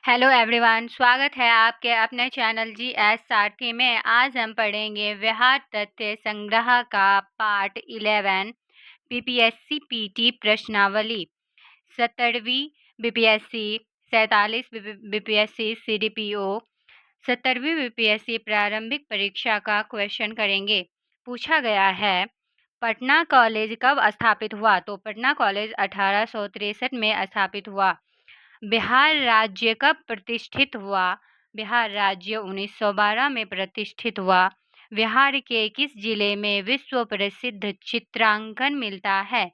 Hello everyone, स्वागत है आपके अपने चैनल जीएस सारथी में। आज हम पढ़ेंगे बिहार तथ्य संग्रह का पार्ट 11 बीपीएससी पीटी प्रश्नावली 17वीं बीपीएससी 47 बीपीएससी सीडीपीओ 70वीं बीपीएससी प्रारंभिक परीक्षा का क्वेश्चन करेंगे। पूछा गया है पटना कॉलेज कब स्थापित हुआ? तो पटना कॉलेज 1863 में स्थापित हुआ। बिहार राज्य कब प्रतिष्ठित हुआ? बिहार राज्य 1912 में प्रतिष्ठित हुआ। बिहार के किस जिले में विश्व प्रसिद्ध चित्रांकन मिलता है?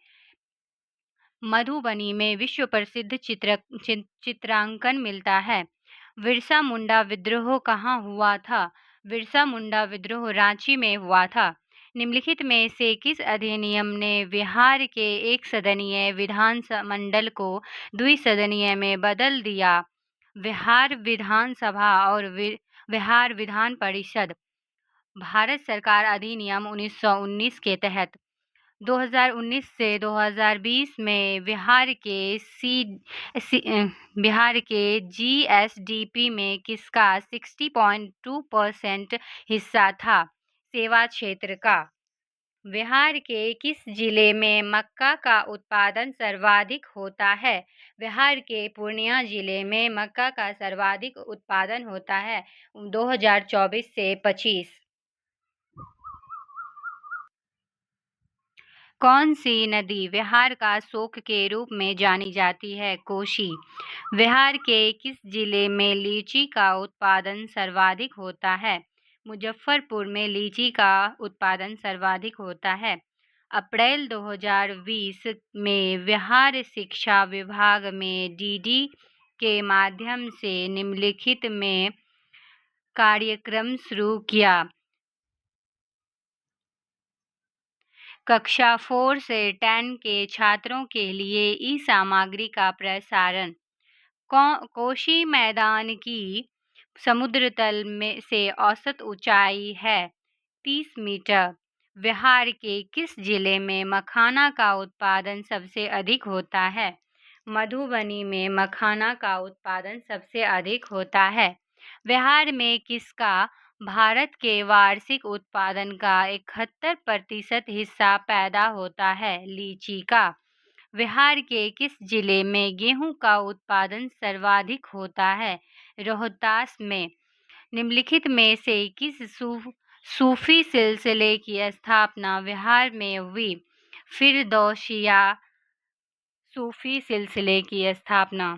मधुबनी में विश्व प्रसिद्ध चित्रांकन मिलता है। बिरसा मुंडा विद्रोह कहाँ हुआ था? बिरसा मुंडा विद्रोह रांची में हुआ था। निम्नलिखित में से किस अधिनियम ने बिहार के एक सदनीय विधान मंडल को द्विसदनीय में बदल दिया? बिहार विधानसभा और बिहार विधान परिषद। भारत सरकार अधिनियम 1919 के तहत 2019 से 2020 में बिहार के जीएसडीपी में किसका 60.2% हिस्सा था? सेवा क्षेत्र का। बिहार के किस जिले में मक्का का उत्पादन सर्वाधिक होता है? बिहार के पूर्णिया जिले में मक्का का सर्वाधिक उत्पादन होता है 2024 से 25। कौन सी नदी बिहार का शोक के रूप में जानी जाती है? कोसी। बिहार के किस जिले में लीची का उत्पादन सर्वाधिक होता है? मुजफ्फरपुर में लीची का उत्पादन सर्वाधिक होता है। अप्रैल 2020 में बिहार शिक्षा विभाग में डीडी के माध्यम से निम्नलिखित में कार्यक्रम शुरू किया। कक्षा 4 से 10 के छात्रों के लिए ई सामग्री का प्रसारण। कोशी मैदान की समुद्र तल में से औसत ऊंचाई है 30 मीटर। बिहार के किस जिले में मखाना का उत्पादन सबसे अधिक होता है? मधुबनी में मखाना का उत्पादन सबसे अधिक होता है। बिहार में किसका भारत के वार्षिक उत्पादन का 71% हिस्सा पैदा होता है? लीची का। बिहार के किस जिले में गेहूं का उत्पादन सर्वाधिक होता है? रोहतास में। निम्नलिखित में से किस सूफी सिलसिले की स्थापना बिहार में हुई? फिरदौसिया सूफी सिलसिले की स्थापना।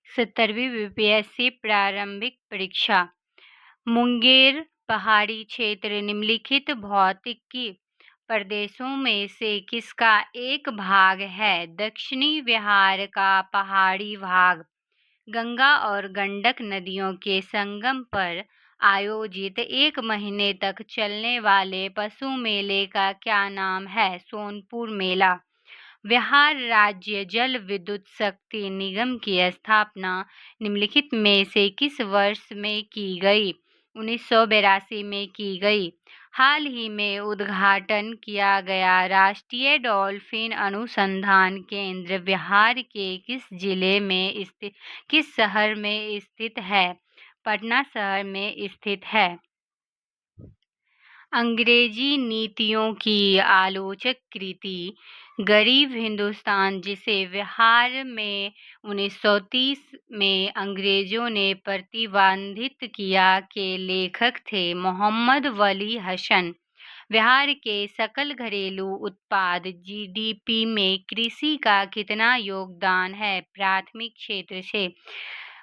70वीं बीपीएससी प्रारंभिक परीक्षा। मुंगेर पहाड़ी क्षेत्र निम्नलिखित भौतिकी प्रदेशों में से किसका एक भाग है? दक्षिणी बिहार का पहाड़ी भाग। गंगा और गंडक नदियों के संगम पर आयोजित 1 महीने तक चलने वाले पशु मेले का क्या नाम है? सोनपुर मेला। बिहार राज्य जल विद्युत शक्ति निगम की स्थापना निम्नलिखित में से किस वर्ष में की गई? 1982 में की गई। हाल ही में उद्घाटन किया गया राष्ट्रीय डॉल्फिन अनुसंधान केंद्र बिहार के किस जिले में स्थित किस शहर में स्थित है? पटना शहर में स्थित है। अंग्रेजी नीतियों की आलोचक कृति गरीब हिंदुस्तान, जिसे बिहार में 1930 में अंग्रेजों ने प्रतिबंधित किया, के लेखक थे मोहम्मद वली हसन। बिहार के सकल घरेलू उत्पाद जीडीपी में कृषि का कितना योगदान है? प्राथमिक क्षेत्र से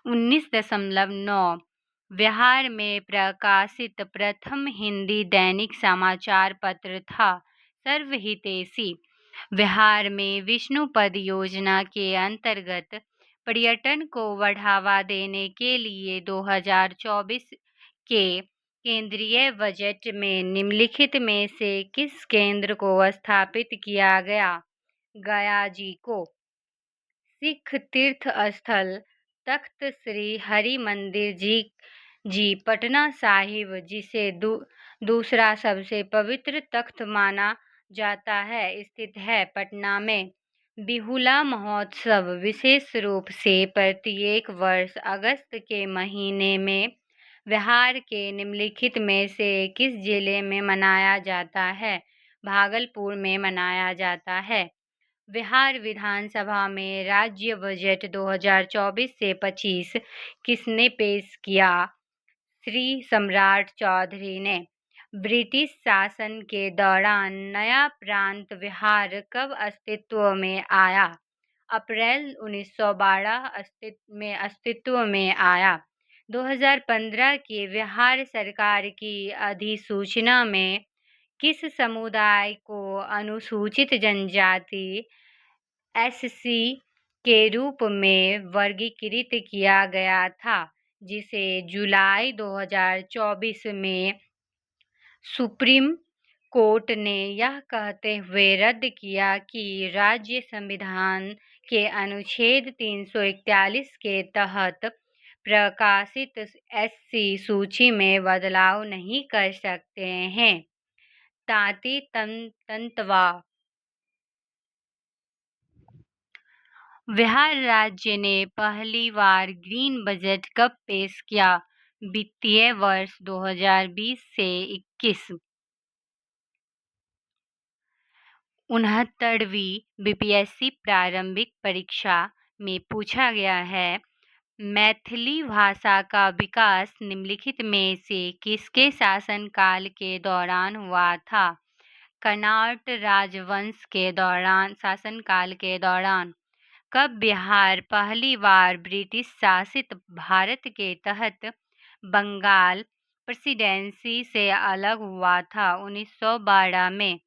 19.9। बिहार में प्रकाशित प्रथम हिंदी दैनिक समाचार पत्र था सर्वहितैषी। बिहार में विष्णुपद योजना के अंतर्गत पर्यटन को बढ़ावा देने के लिए 2024 के केंद्रीय बजट में निम्नलिखित में से किस केंद्र को स्थापित किया गया? गया जी को। सिख तीर्थ स्थल तख्त श्री हरि मंदिर जी पटना साहिब, जिसे दूसरा सबसे पवित्र तख्त माना जाता है, स्थित है पटना में। बिहुला महोत्सव विशेष रूप से प्रत्येक वर्ष अगस्त के महीने में बिहार के निम्नलिखित में से किस जिले में मनाया जाता है? भागलपुर में मनाया जाता है। बिहार विधानसभा में राज्य बजट 2024 से 25 किसने पेश किया? श्री सम्राट चौधरी ने। ब्रिटिश शासन के दौरान नया प्रांत बिहार कब अस्तित्व में आया? अप्रैल 1912 अस्तित्व में आया। 2015 की बिहार सरकार की अधिसूचना में किस समुदाय को अनुसूचित जनजाति एससी के रूप में वर्गीकृत किया गया था, जिसे जुलाई 2024 में सुप्रीम कोर्ट ने यह कहते हुए रद्द किया कि राज्य संविधान के अनुच्छेद 341 के तहत प्रकाशित एससी सूची में बदलाव नहीं कर सकते हैं। तांती तंतवा। बिहार राज्य ने पहली बार ग्रीन बजट कब पेश किया? वित्तीय वर्ष 2020 से 21। 69वीं बीपीएससी प्रारंभिक परीक्षा में पूछा गया है, मैथिली भाषा का विकास निम्नलिखित में से किसके शासनकाल के दौरान हुआ था? कनॉट राजवंश के दौरान शासनकाल के दौरान। कब बिहार पहली बार ब्रिटिश शासित भारत के तहत बंगाल प्रेसिडेंसी से अलग हुआ था? 1912 में।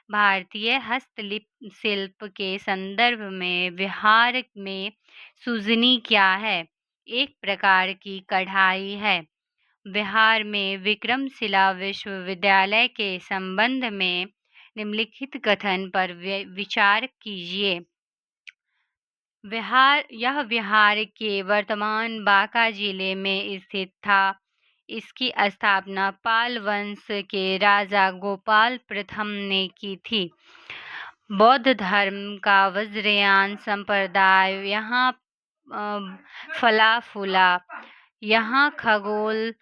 भारतीय हस्तशिल्प के संदर्भ में बिहार में सुजनी क्या है? एक प्रकार की कढ़ाई है। बिहार में विक्रमशिला विश्वविद्यालय के संबंध में निम्नलिखित कथन पर विचार कीजिए। यह बिहार के वर्तमान बांका जिले में स्थित था। इसकी स्थापना पाल वंश के राजा गोपाल प्रथम ने की थी। बौद्ध धर्म का वज्रयान संप्रदाय यहाँ फला फूला। यहाँ खगोल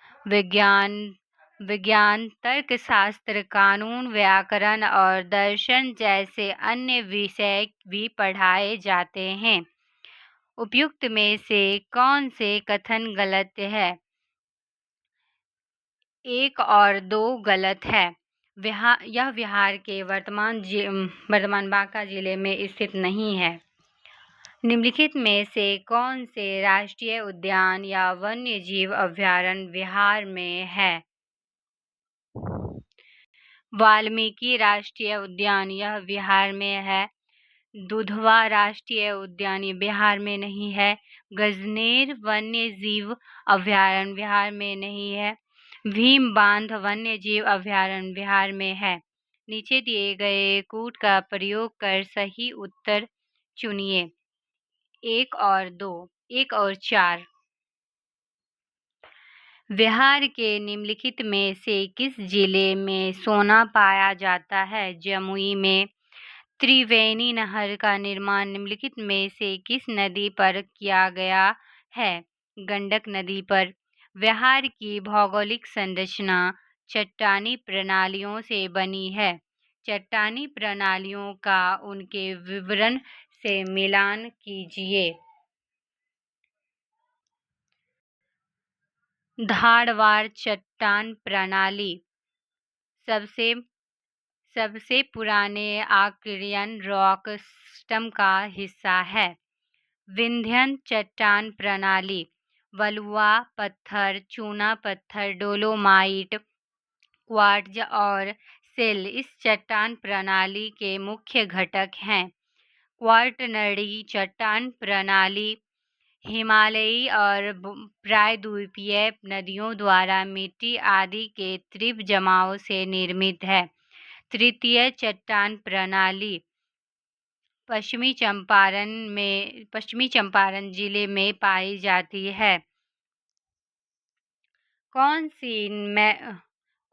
विज्ञान, तर्कशास्त्र, कानून, व्याकरण और दर्शन जैसे अन्य विषय भी पढ़ाए जाते हैं। उपयुक्त में से कौन से कथन गलत है? 1 और 2 गलत है। यह बिहार के वर्तमान बांका जिले में स्थित नहीं है। निम्नलिखित में से कौन से राष्ट्रीय उद्यान या वन्यजीव अभयारण्य बिहार में है? वाल्मीकि राष्ट्रीय उद्यान, यह बिहार में है। दुधवा राष्ट्रीय उद्यान ये बिहार में नहीं है। गजनेर वन्यजीव अभयारण्य बिहार में नहीं है। भीम बांध वन्यजीव अभयारण्य बिहार में है। नीचे दिए गए कूट का प्रयोग कर सही उत्तर चुनिए। 1 और 2, 1 और 4। बिहार के निम्नलिखित में से किस जिले में सोना पाया जाता है? जमुई में। त्रिवेणी नहर का निर्माण निम्नलिखित में से किस नदी पर किया गया है? गंडक नदी पर। बिहार की भौगोलिक संरचना चट्टानी प्रणालियों से बनी है। चट्टानी प्रणालियों का उनके विवरण से मिलान कीजिए। धारवाड़ चट्टान प्रणाली सबसे पुराने आर्कियन रॉक सिस्टम का हिस्सा है। विंध्यन चट्टान प्रणाली बलुआ पत्थर, चूना पत्थर, डोलोमाइट, क्वार्ट्ज और सिल इस चट्टान प्रणाली के मुख्य घटक हैं। क्वार्टनरी चट्टान प्रणाली हिमालयी और प्रायद्वीपीय नदियों द्वारा मिट्टी आदि के तीव्र जमाव से निर्मित है। तृतीय चट्टान प्रणाली पश्चिमी चंपारण जिले में पाई जाती है।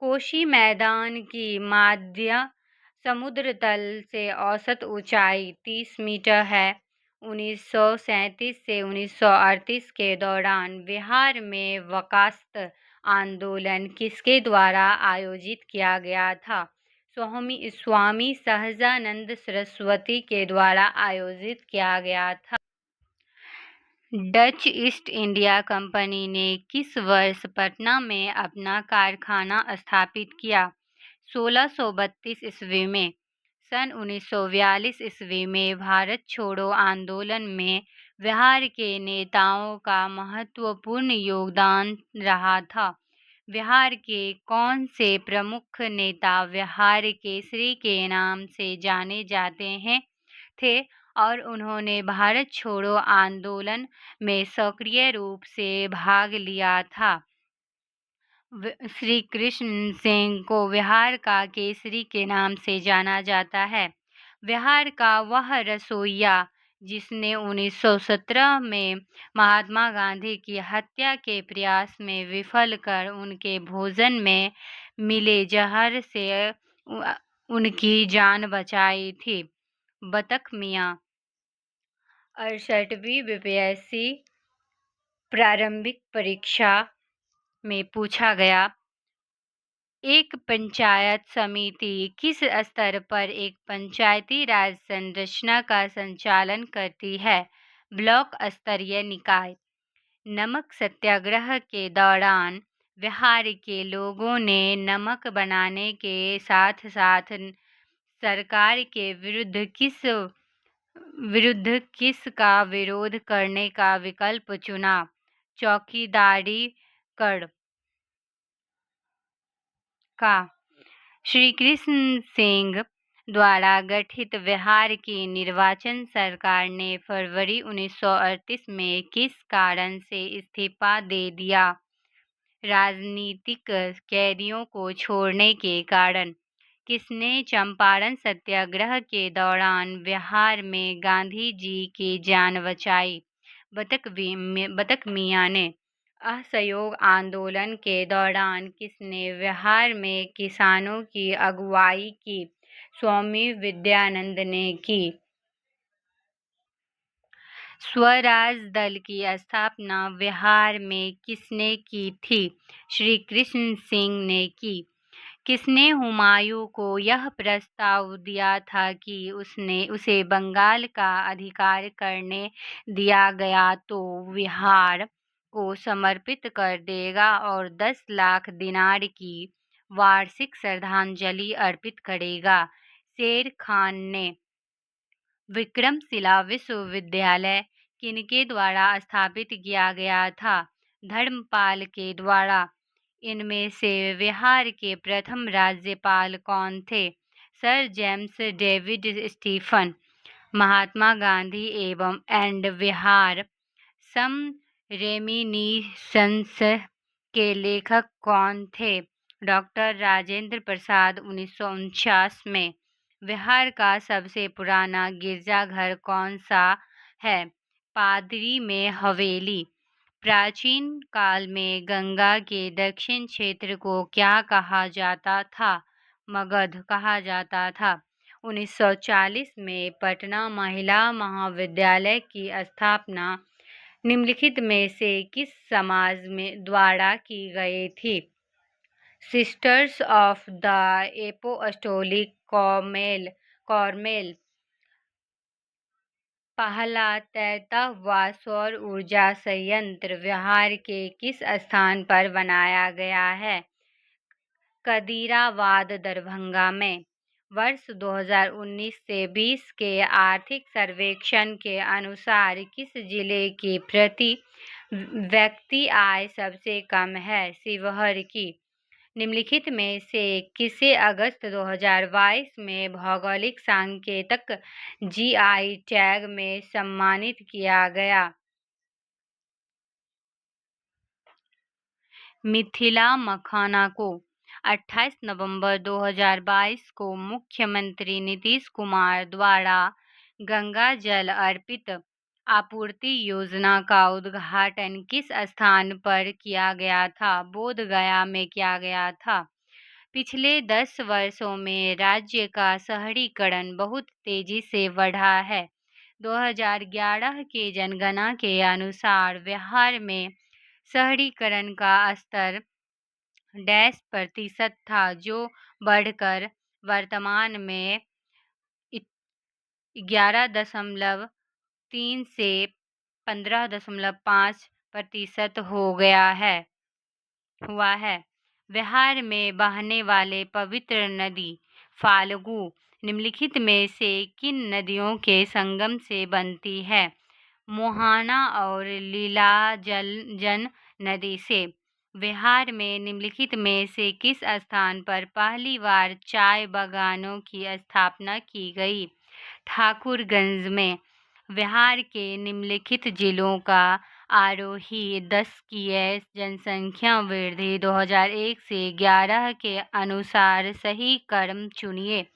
कोशी मैदान की समुद्र तल से औसत ऊंचाई 30 मीटर है। 1937 से 1938 के दौरान बिहार में वकास्त आंदोलन किसके द्वारा आयोजित किया गया था? स्वामी स्वामी सहजानंद सरस्वती के द्वारा आयोजित किया गया था। डच ईस्ट इंडिया कंपनी ने किस वर्ष पटना में अपना कारखाना स्थापित किया? 1632 ईस्वी में। सन 1942 ईस्वी में भारत छोड़ो आंदोलन में बिहार के नेताओं का महत्वपूर्ण योगदान रहा था। बिहार के कौन से प्रमुख नेता बिहार केसरी के नाम से जाने जाते थे और उन्होंने भारत छोड़ो आंदोलन में सक्रिय रूप से भाग लिया था? श्री कृष्ण सिंह को बिहार का केसरी के नाम से जाना जाता है। बिहार का वह रसोइया जिसने 1917 में महात्मा गांधी की हत्या के प्रयास में विफल कर उनके भोजन में मिले जहर से उनकी जान बचाई थी? बतख मियाँ। 68वीं बीपीएससी प्रारंभिक परीक्षा में पूछा गया, एक पंचायत समिति किस स्तर पर एक पंचायती राज संरचना का संचालन करती है? ब्लॉक स्तरीय निकाय। नमक सत्याग्रह के दौरान बिहार के लोगों ने नमक बनाने के साथ साथ सरकार के विरुद्ध किस का विरोध करने का विकल्प चुना? चौकीदारी कर का। श्री कृष्ण सिंह द्वारा गठित बिहार की निर्वाचन सरकार ने फरवरी 1938 में किस कारण से इस्तीफा दे दिया? राजनीतिक कैदियों को छोड़ने के कारण। किसने चंपारण सत्याग्रह के दौरान बिहार में गांधी जी की जान बचाई? बतख मियाँ ने। असहयोग आंदोलन के दौरान किसने बिहार में किसानों की अगुवाई की? स्वामी विद्यानंद ने की। स्वराज दल की स्थापना बिहार में किसने की थी? श्री कृष्ण सिंह ने की। किसने हुमायूं को यह प्रस्ताव दिया था कि उसे बंगाल का अधिकार करने दिया गया तो बिहार को समर्पित कर देगा और 10 लाख दिनार की वार्षिक श्रद्धांजलि अर्पित करेगा? शेर खान ने। विक्रमशिला विश्वविद्यालय किनके द्वारा स्थापित किया गया था? धर्मपाल के द्वारा। इनमें से बिहार के प्रथम राज्यपाल कौन थे? Sir James David Stephen. Mahatma Gandhi एवं एंड बिहार सम रेमिनिसंस के लेखक कौन थे? डॉक्टर राजेंद्र प्रसाद। 1949 में। बिहार का सबसे पुराना गिरजाघर कौन सा है? पादरी में हवेली। प्राचीन काल में गंगा के दक्षिण क्षेत्र को क्या कहा जाता था? मगध कहा जाता था। 1940 में पटना महिला महाविद्यालय की स्थापना निम्नलिखित में से किस समाज में द्वारा की गई थी? Sisters of the Apostolic Carmel. पहला तैरता हुआ सौर ऊर्जा संयंत्र बिहार के किस स्थान पर बनाया गया है? कदीराबाद दरभंगा में। वर्ष 2019 से 20 के आर्थिक सर्वेक्षण के अनुसार किस जिले की प्रति व्यक्ति आय सबसे कम है? शिवहर की। निम्नलिखित में से किसे अगस्त 2022 में भौगोलिक सांकेतक जीआई टैग में सम्मानित किया गया? मिथिला मखाना को। 28 नवंबर 2022 को मुख्यमंत्री नीतीश कुमार द्वारा गंगा जल अर्पित आपूर्ति योजना का उद्घाटन किस स्थान पर किया गया था? बोध गया में किया गया था। पिछले 10 वर्षों में राज्य का शहरीकरण बहुत तेजी से बढ़ा है। 2011 के जनगणना के अनुसार बिहार में शहरीकरण का स्तर %% था, जो बढ़कर वर्तमान में 11.3 से 15.5% हुआ है। बिहार में बहने वाले पवित्र नदी फाल्गु निम्नलिखित में से किन नदियों के संगम से बनती है? मोहाना और लीलाजन नदी से। बिहार में निम्नलिखित में से किस स्थान पर पहली बार चाय बागानों की स्थापना की गई? ठाकुरगंज में। बिहार के निम्नलिखित जिलों का आरोही दशकीय जनसंख्या वृद्धि 2001 से 11 के अनुसार सही क्रम चुनिए।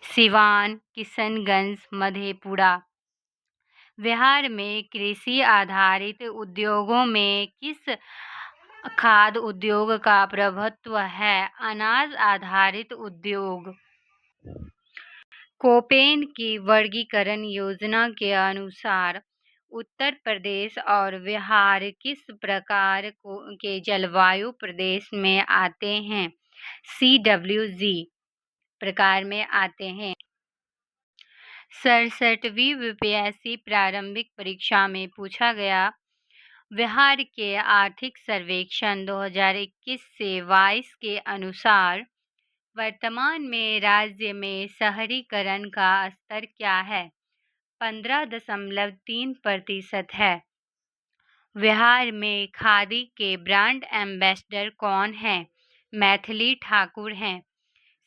सिवान, किशनगंज, मधेपुरा। बिहार में कृषि आधारित उद्योगों में किस खाद्य उद्योग का प्रभुत्व है? अनाज आधारित उद्योग। कोपेन की वर्गीकरण योजना के अनुसार उत्तर प्रदेश और बिहार किस प्रकार के जलवायु प्रदेश में आते हैं? CWG प्रकार में आते हैं। 67वीं यूपीएससी प्रारंभिक परीक्षा में पूछा गया बिहार के आर्थिक सर्वेक्षण 2021 से 22 के अनुसार वर्तमान में राज्य में शहरीकरण का स्तर क्या है? 15.3% है। बिहार में खादी के ब्रांड एम्बेसडर कौन हैं? मैथिली ठाकुर हैं।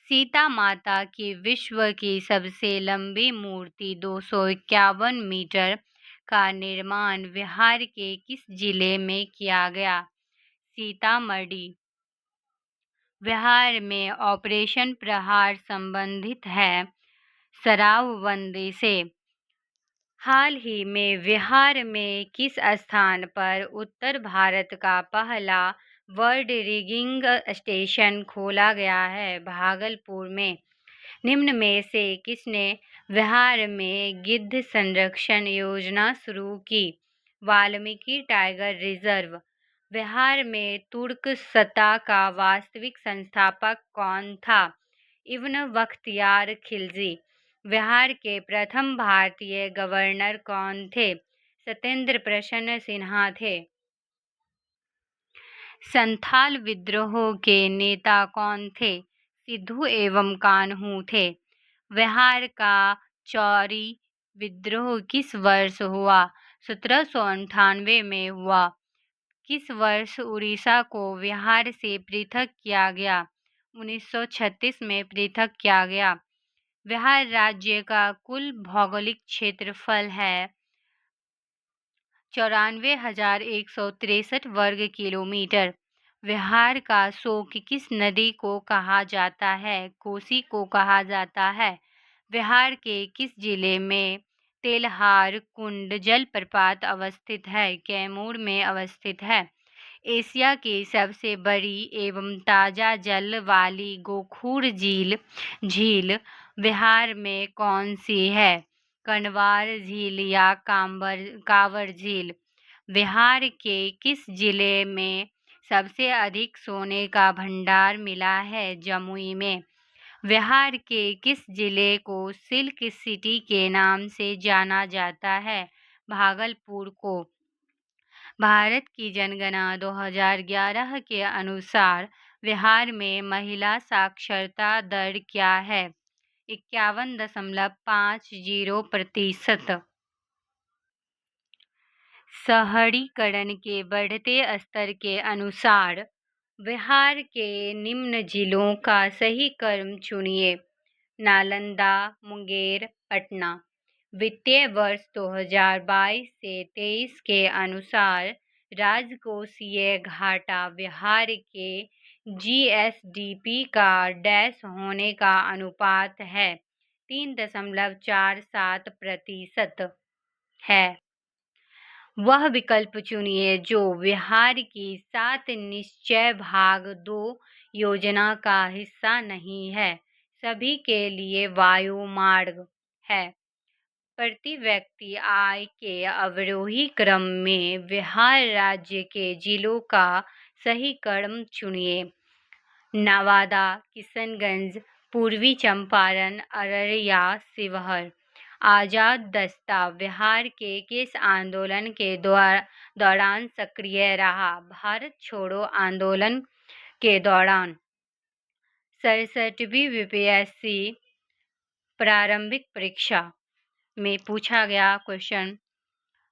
सीता माता की विश्व की सबसे लंबी मूर्ति 251 मीटर का निर्माण बिहार के किस जिले में किया गया? सीतामढ़ी। बिहार में ऑपरेशन प्रहार संबंधित है शराबबंदी से। हाल ही में बिहार में किस स्थान पर उत्तर भारत का पहला बर्ड रिगिंग स्टेशन खोला गया है? भागलपुर में। निम्न में से किसने बिहार में गिद्ध संरक्षण योजना शुरू की? Valmiki tiger reserve. बिहार में तुर्क सत्ता का वास्तविक संस्थापक कौन था? इब्न बख्तियार खिलजी। बिहार के प्रथम भारतीय गवर्नर कौन थे? सत्येंद्र प्रसन्न सिन्हा थे। संथाल विद्रोह के नेता कौन थे? सिद्धू एवं कान्हू थे। बिहार का चौरी विद्रोह किस वर्ष हुआ? 1798 में हुआ। किस वर्ष उड़ीसा को बिहार से पृथक किया गया? 1936 में पृथक किया गया। बिहार राज्य का कुल भौगोलिक क्षेत्रफल है 94,163 वर्ग किलोमीटर। बिहार का शोक किस नदी को कहा जाता है? कोसी को कहा जाता है। बिहार के किस जिले में तेल्हार कुंड जलप्रपात अवस्थित है? कैमूर में अवस्थित है। एशिया की सबसे बड़ी एवं ताज़ा जल वाली गोखूर झील बिहार में कौन सी है? कनवार झील या कांवर झील। बिहार के किस जिले में सबसे अधिक सोने का भंडार मिला है? जमुई में। बिहार के किस जिले को सिल्क सिटी के नाम से जाना जाता है? भागलपुर को। भारत की जनगणना 2011 के अनुसार बिहार में महिला साक्षरता दर क्या है? 51.50%। शहरीकरण के बढ़ते स्तर के अनुसार बिहार के निम्न जिलों का सही क्रम चुनिए। नालंदा, मुंगेर, पटना। वित्तीय वर्ष 2022 से 23 के अनुसार राजकोषीय घाटा बिहार के GSDP का डैश होने का अनुपात है 3.47% है। वह विकल्प चुनिए जो बिहार की 7 निश्चय भाग 2 योजना का हिस्सा नहीं है। सभी के लिए वायु मार्ग है। प्रति व्यक्ति आय के अवरोही क्रम में बिहार राज्य के जिलों का सही क्रम चुनिए। नवादा, किशनगंज, पूर्वी चंपारण, अररिया, शिवहर। आजाद दस्ता बिहार के किस आंदोलन के दौरान सक्रिय रहा? भारत छोड़ो आंदोलन के दौरान। 67वीं यूपीएससी प्रारंभिक परीक्षा में पूछा गया क्वेश्चन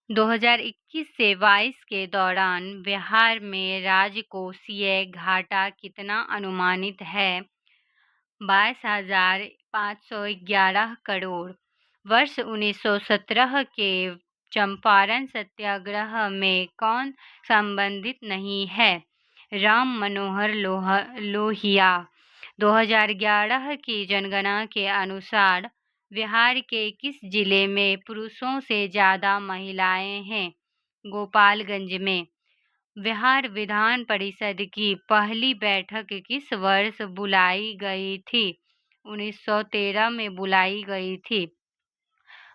2021 से 22 के दौरान बिहार में राजकोषीय घाटा कितना अनुमानित है? 22,511 करोड़। वर्ष 1917 के चंपारण सत्याग्रह में कौन संबंधित नहीं है? राम मनोहर लोहिया। 2011 की जनगणना के अनुसार बिहार के किस जिले में पुरुषों से ज़्यादा महिलाएं हैं? गोपालगंज में। बिहार विधान परिषद की पहली बैठक किस वर्ष बुलाई गई थी? 1913 में बुलाई गई थी।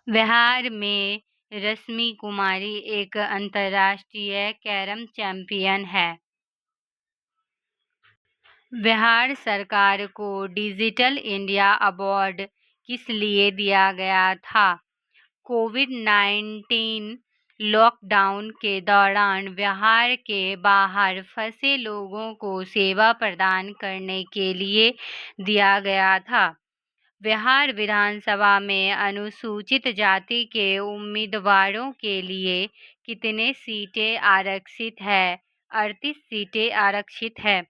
बिहार में रश्मि कुमारी एक अंतर्राष्ट्रीय कैरम चैंपियन है। बिहार सरकार को डिजिटल इंडिया अवार्ड किस लिए दिया गया था? कोविड-19 लॉकडाउन के दौरान बिहार के बाहर फंसे लोगों को सेवा प्रदान करने के लिए दिया गया था। बिहार विधानसभा में अनुसूचित जाति के उम्मीदवारों के लिए कितने सीटें आरक्षित है? 38 सीटें आरक्षित है।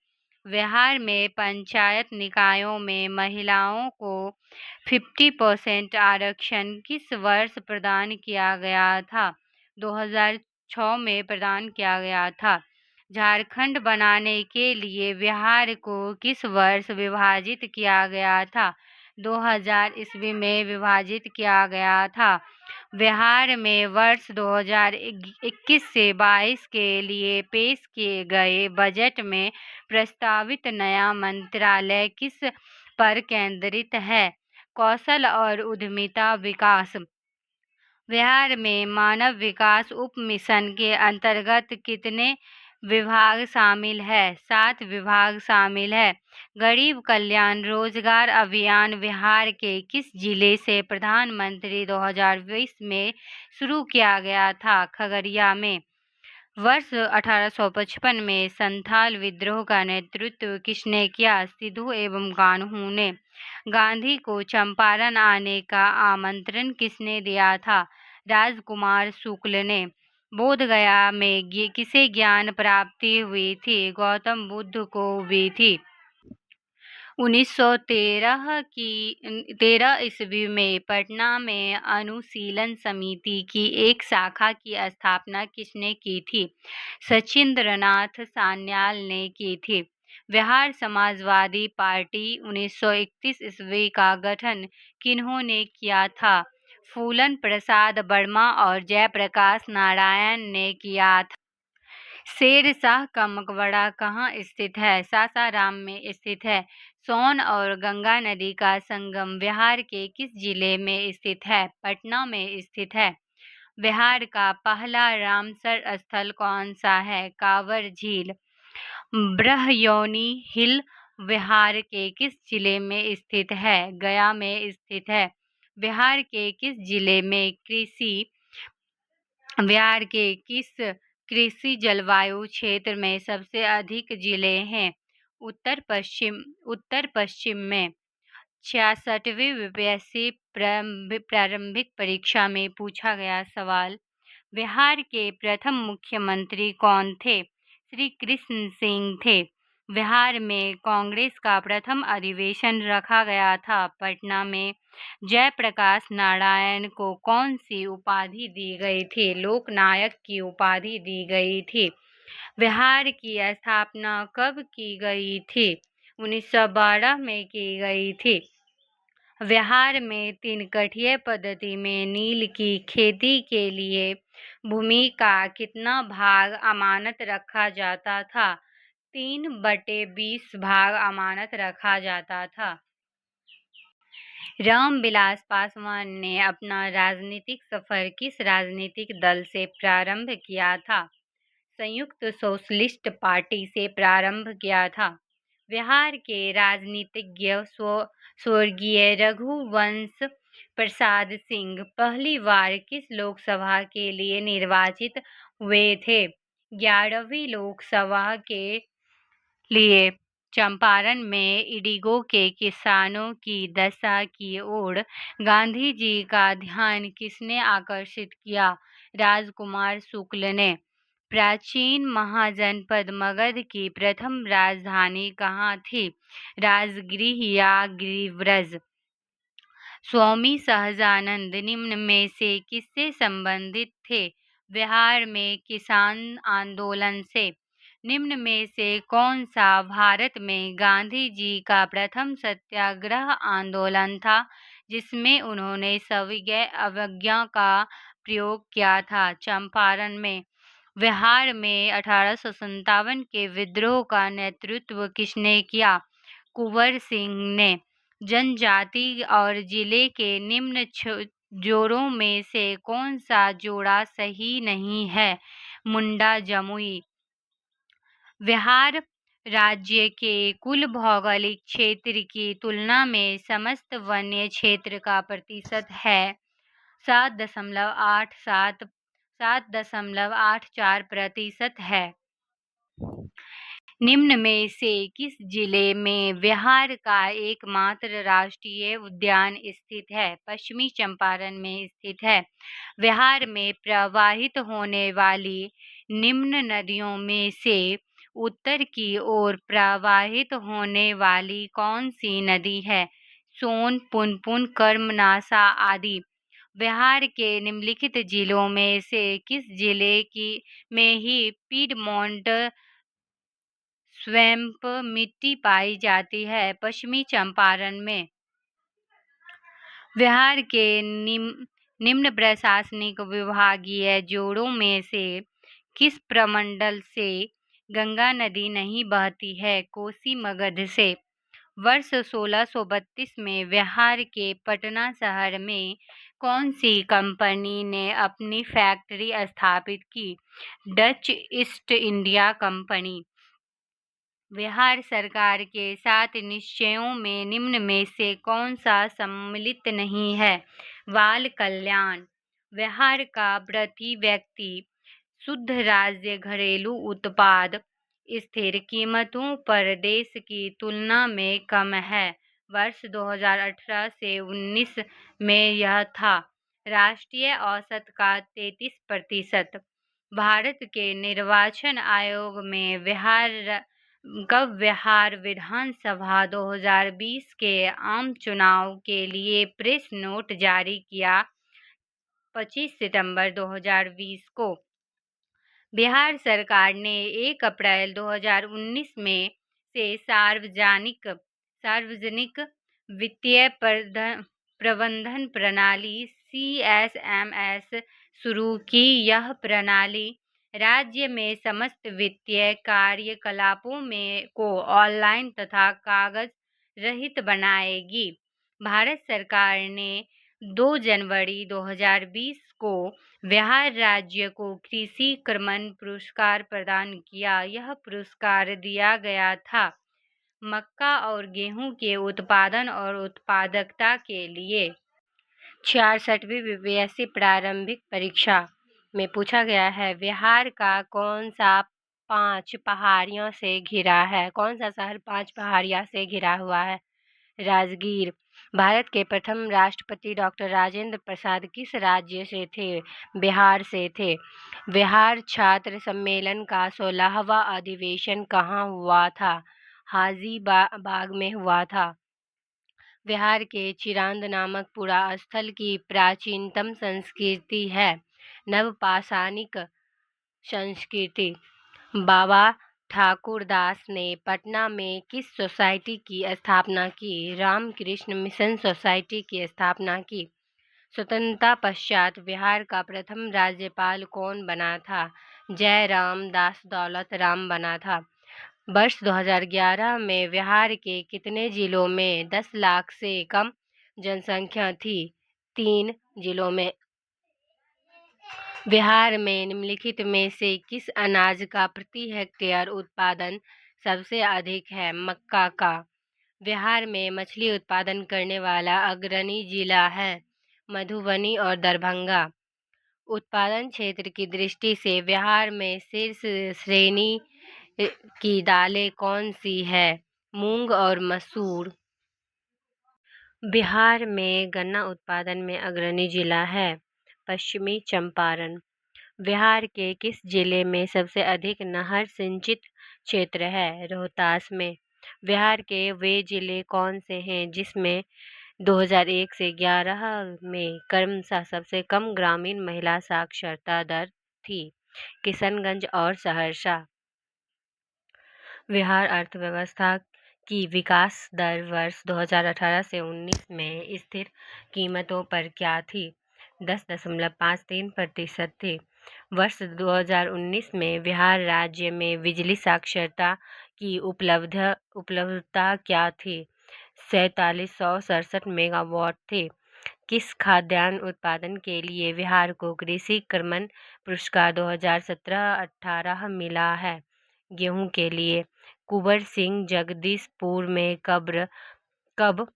बिहार में पंचायत निकायों में महिलाओं को 50% आरक्षण किस वर्ष प्रदान किया गया था? 2006 में प्रदान किया गया था। झारखंड बनाने के लिए बिहार को किस वर्ष विभाजित किया गया था? 2000 ईस्वी में विभाजित किया गया था। बिहार में वर्ष 2021 से 22 के लिए पेश किए गए बजट में प्रस्तावित नया मंत्रालय किस पर केंद्रित है? कौशल और उद्यमिता विकास। बिहार में मानव विकास उप मिशन के अंतर्गत कितने विभाग शामिल है? 7 विभाग शामिल है। गरीब कल्याण रोजगार अभियान बिहार के किस जिले से प्रधानमंत्री 2020 में शुरू किया गया था? खगड़िया में। वर्ष 1855 में संथाल विद्रोह का नेतृत्व किसने किया? सिद्धू एवं कान्हू ने। गांधी को चंपारण आने का आमंत्रण किसने दिया था? राजकुमार शुक्ल ने। बोधगया में किसे ज्ञान प्राप्ति हुई थी? गौतम बुद्ध को हुई थी। 1913 ईस्वी में पटना में अनुशीलन समिति की एक शाखा की स्थापना किसने की थी? सचिंद्रनाथ सान्याल ने की थी। बिहार समाजवादी पार्टी 1931 ईस्वी का गठन किन्होंने किया था? फूलन प्रसाद वर्मा और जयप्रकाश नारायण ने किया था। शेरशाह का मकबरा कहाँ स्थित है? सासाराम में स्थित है। सोन और गंगा नदी का संगम बिहार के किस जिले में स्थित है? पटना में स्थित है। बिहार का पहला रामसर स्थल कौन सा है? कांवर झील। ब्रह्मयोनी हिल बिहार के किस जिले में स्थित है? गया में स्थित है। बिहार के किस जिले में बिहार के किस कृषि जलवायु क्षेत्र में सबसे अधिक जिले हैं? उत्तर पश्चिम में। 66वीं यूपीएससी प्रारंभिक परीक्षा में पूछा गया सवाल बिहार के प्रथम मुख्यमंत्री कौन थे? श्री कृष्ण सिंह थे। बिहार में कांग्रेस का प्रथम अधिवेशन रखा गया था पटना में। जयप्रकाश नारायण को कौन सी उपाधि दी गई थी? लोकनायक की उपाधि दी गई थी। बिहार की स्थापना कब की गई थी? 1912 में की गई थी। बिहार में 3 कठिया पद्धति में नील की खेती के लिए भूमि का कितना भाग अमानत रखा जाता था? 3/20 भाग अमानत रखा जाता था। रामविलास पासवान ने अपना राजनीतिक सफर किस राजनीतिक दल से प्रारंभ किया था? संयुक्त सोशलिस्ट पार्टी से प्रारंभ किया था। बिहार के राजनीतिज्ञ स्वर्गीय रघुवंश प्रसाद सिंह पहली बार किस लोकसभा के लिए निर्वाचित हुए थे? 11वीं लोकसभा के लिए। चंपारण में इंडिगो के किसानों की दशा की ओर गांधी जी का ध्यान किसने आकर्षित किया? राजकुमार शुक्ल ने। प्राचीन महाजनपद मगध की प्रथम राजधानी कहाँ थी? राजगृह या गिरिव्रज? स्वामी सहजानंद निम्न में से किससे संबंधित थे? बिहार में किसान आंदोलन से। निम्न में से कौन सा भारत में गांधी जी का प्रथम सत्याग्रह आंदोलन था जिसमें उन्होंने सविनय अवज्ञा का प्रयोग किया था? चंपारण में। बिहार में 1857 के विद्रोह का नेतृत्व किसने किया? कुंवर सिंह ने। जनजाति और जिले के निम्न जोड़ों में से कौन सा जोड़ा सही नहीं है? मुंडा जमुई। बिहार राज्य के कुल भौगोलिक क्षेत्र की तुलना में समस्त वन्य क्षेत्र का प्रतिशत है 7.84% है। निम्न में से किस जिले में बिहार का एकमात्र राष्ट्रीय उद्यान स्थित है? पश्चिमी चंपारण में स्थित है। बिहार में प्रवाहित होने वाली निम्न नदियों में से उत्तर की ओर प्रवाहित होने वाली कौन सी नदी है? सोन, पुनपुन, कर्मनाशा आदि। बिहार के निम्नलिखित जिलों में से किस जिले में ही पीडमोंट स्वैम्प मिट्टी पाई जाती है? पश्चिमी चंपारण में। बिहार के निम्न प्रशासनिक विभागीय जोड़ों में से किस प्रमंडल से गंगा नदी नहीं बहती है? कोसी मगध से। वर्ष 1632 में बिहार के पटना शहर में कौन सी कंपनी ने अपनी फैक्ट्री स्थापित की? Dutch east India company. Bihar सरकार के 7 निश्चयों में निम्न में से कौन सा सम्मिलित नहीं है? बाल कल्याण। बिहार का प्रति व्यक्ति शुद्ध राज्य घरेलू उत्पाद स्थिर कीमतों पर देश की तुलना में कम है। वर्ष 2018 से 19 में यह था राष्ट्रीय औसत का 33%। भारत के निर्वाचन आयोग में बिहार विधानसभा 2020 के आम चुनाव के लिए प्रेस नोट जारी किया 25 सितंबर 2020 को। बिहार सरकार ने 1 अप्रैल 2019 में से सार्वजनिक वित्तीय प्रबंधन प्रणाली CSMS शुरू की। यह प्रणाली राज्य में समस्त वित्तीय कार्यकलापों को ऑनलाइन तथा कागज रहित बनाएगी। भारत सरकार ने 2 जनवरी 2020 को बिहार राज्य को कृषि कर्मण पुरस्कार प्रदान किया। यह पुरस्कार दिया गया था मक्का और गेहूं के उत्पादन और उत्पादकता के लिए। 66वीं बीपीएससी प्रारंभिक परीक्षा में पूछा गया है बिहार का कौन सा 5 पहाड़ियों से घिरा है? कौन सा शहर 5 पहाड़ियों से घिरा हुआ है? राजगीर। भारत के प्रथम राष्ट्रपति डॉक्टर राजेंद्र प्रसाद किस राज्य से थे? बिहार से थे। बिहार छात्र सम्मेलन का 16वां अधिवेशन कहाँ हुआ था? हाजीबाग में हुआ था। बिहार के चिरांद नामक पुरा स्थल की प्राचीनतम संस्कृति है नवपाषाणिक संस्कृति। बाबा ठाकुरदास ने पटना में किस सोसाइटी की स्थापना की? रामकृष्ण मिशन सोसाइटी की स्थापना की। स्वतंत्रता पश्चात बिहार का प्रथम राज्यपाल कौन बना था? जयराम दास दौलत राम बना था। वर्ष 2011 में बिहार के कितने जिलों में 10 लाख से कम जनसंख्या थी? 3 जिलों में। बिहार में निम्नलिखित में से किस अनाज का प्रति हेक्टेयर उत्पादन सबसे अधिक है? मक्का का। बिहार में मछली उत्पादन करने वाला अग्रणी जिला है मधुबनी और दरभंगा। उत्पादन क्षेत्र की दृष्टि से बिहार में शीर्ष श्रेणी की दालें कौन सी है? मूंग और मसूर। बिहार में गन्ना उत्पादन में अग्रणी जिला है पश्चिमी चंपारण। बिहार के किस जिले में सबसे अधिक नहर सिंचित क्षेत्र है? रोहतास में। बिहार के वे जिले कौन से हैं जिसमें 2001 से 11 में क्रमशः सबसे कम ग्रामीण महिला साक्षरता दर थी? किशनगंज और सहरसा। बिहार अर्थव्यवस्था की विकास दर वर्ष 2018 से 19 में स्थिर कीमतों पर क्या थी? 10.53% थी। वर्ष 2019 में बिहार राज्य में बिजली साक्षरता की उपलब्धता क्या थी? 4767 मेगावाट थी। किस खाद्यान्न उत्पादन के लिए बिहार को कृषि कर्मण पुरस्कार 2017-18 मिला है? गेहूं के लिए। कुंवर सिंह जगदीशपुर में कब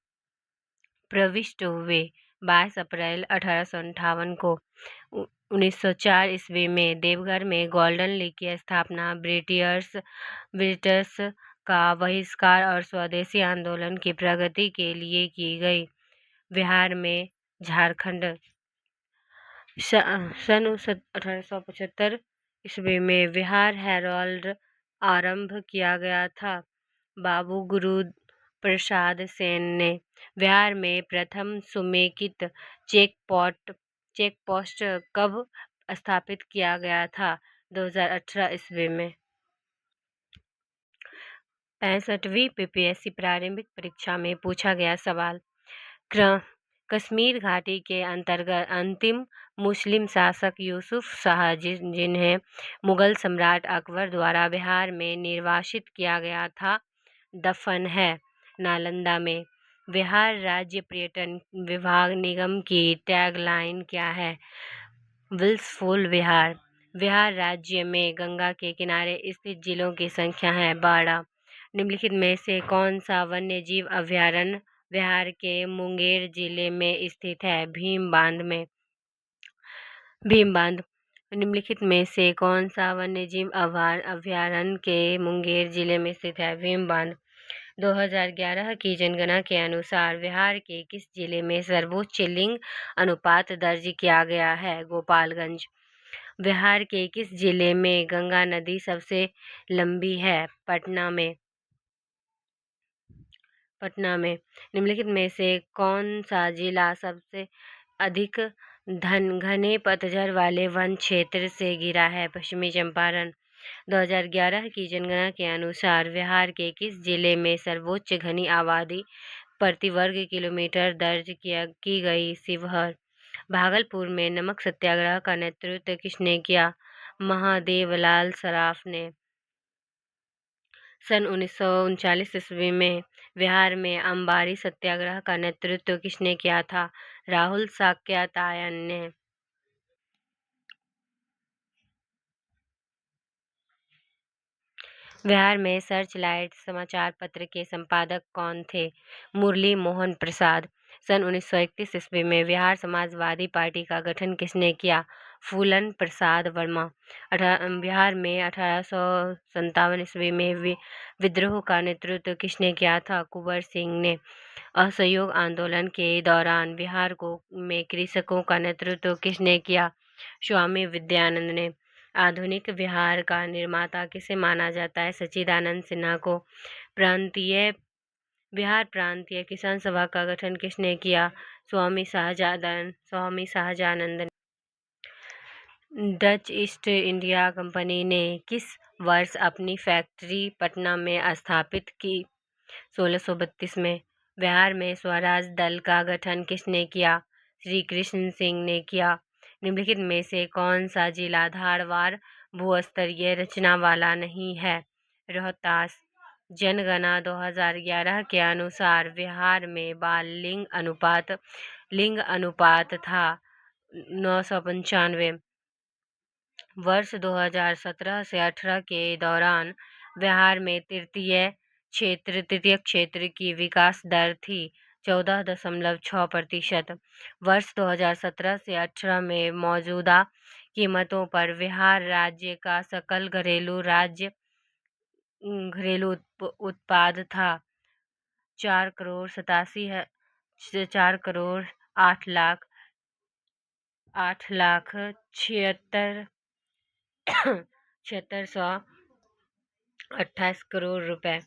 प्रविष्ट हुए? 22 अप्रैल 1858 को। 1904 ईस्वी में देवघर में गोल्डन लीग की स्थापना ब्रिटिश का बहिष्कार और स्वदेशी आंदोलन की प्रगति के लिए की गई। बिहार में झारखंड। सन 1875 ईस्वी में बिहार हेराल्ड आरंभ किया गया था बाबू गुरु प्रसाद सेन ने। बिहार में प्रथम समेकित चेक पोस्ट कब स्थापित किया गया था? 2018 ईस्वी में। 65वीं पीपीएससी प्रारंभिक परीक्षा में पूछा गया सवाल। कश्मीर घाटी के अंतर्गत अंतिम मुस्लिम शासक यूसुफ शाह जिन्हें मुगल सम्राट अकबर द्वारा बिहार में निर्वासित किया गया था, दफन है नालंदा में। बिहार राज्य पर्यटन विभाग निगम की टैगलाइन क्या है? विल्सफुल बिहार। बिहार राज्य में गंगा के किनारे स्थित जिलों की संख्या है 12। निम्नलिखित में से कौन सा वन्य जीव अभयारण्य बिहार के मुंगेर जिले में स्थित है? भीम बांध। निम्नलिखित में से कौन सा वन्य जीव अभयारण्य के मुंगेर जिले में स्थित है? भीम बांध। 2011 की जनगणना के अनुसार बिहार के किस जिले में सर्वोच्च लिंग अनुपात दर्ज किया गया है? गोपालगंज। बिहार के किस जिले में गंगा नदी सबसे लंबी है? पटना में। निम्नलिखित में से कौन सा जिला सबसे अधिक घने पतझड़ वाले वन क्षेत्र से घिरा है? पश्चिमी चंपारण। 2011 की जनगणना के अनुसार बिहार के किस जिले में सर्वोच्च घनी आबादी प्रति वर्ग किलोमीटर दर्ज की गई? शिवहर। भागलपुर में नमक सत्याग्रह का नेतृत्व किसने किया? महादेवलाल सराफ ने। सन 1939 ईस्वी में बिहार में अंबारी सत्याग्रह का नेतृत्व किसने किया था? राहुल साक्यातायन ने। बिहार में सर्चलाइट समाचार पत्र के संपादक कौन थे? मुरली मोहन प्रसाद। सन 1931 ईस्वी में बिहार समाजवादी पार्टी का गठन किसने किया? फूलन प्रसाद वर्मा। बिहार में 1857 ईस्वी में विद्रोह का नेतृत्व किसने किया था? कुंवर सिंह ने। असहयोग आंदोलन के दौरान बिहार में कृषकों का नेतृत्व किसने किया? स्वामी विद्यानंद ने। आधुनिक बिहार का निर्माता किसे माना जाता है? सच्चिदानंद सिन्हा को। बिहार प्रांतीय किसान सभा का गठन किसने किया? स्वामी शाहजानंद ने। डच ईस्ट इंडिया कंपनी ने किस वर्ष अपनी फैक्ट्री पटना में स्थापित की? 1632 में। बिहार में स्वराज दल का गठन किसने किया? श्री कृष्ण सिंह ने किया। निम्नलिखित में से कौन सा जिला धारवाड़ भूस्तरीय रचना वाला नहीं है? रोहतास। जनगणना 2011 के अनुसार बिहार में बाल लिंग अनुपात था 995। वर्ष 2017 से 18 के दौरान बिहार में तृतीय क्षेत्र की विकास दर थी 14.6%। वर्ष 2017 से 18 में मौजूदा कीमतों पर बिहार राज्य का सकल घरेलू उत्पाद था 4 करोड़ 8 लाख 76,628 करोड़ रुपए।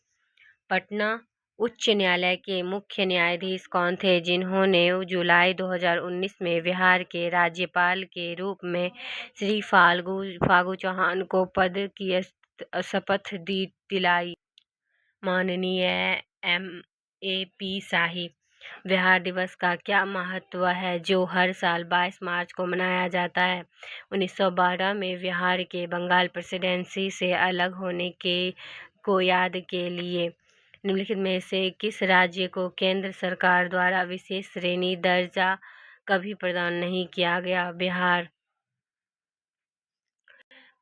पटना उच्च न्यायालय के मुख्य न्यायाधीश कौन थे जिन्होंने जुलाई 2019 में बिहार के राज्यपाल के रूप में श्री फागू चौहान को पद की शपथ दिलाई? माननीय M.A.P. शाही। बिहार दिवस का क्या महत्व है जो हर साल 22 मार्च को मनाया जाता है? 1912 में बिहार के बंगाल प्रेसिडेंसी से अलग होने को याद के लिए। निम्नलिखित में से किस राज्य को केंद्र सरकार द्वारा विशेष श्रेणी दर्जा कभी प्रदान नहीं किया गया? बिहार।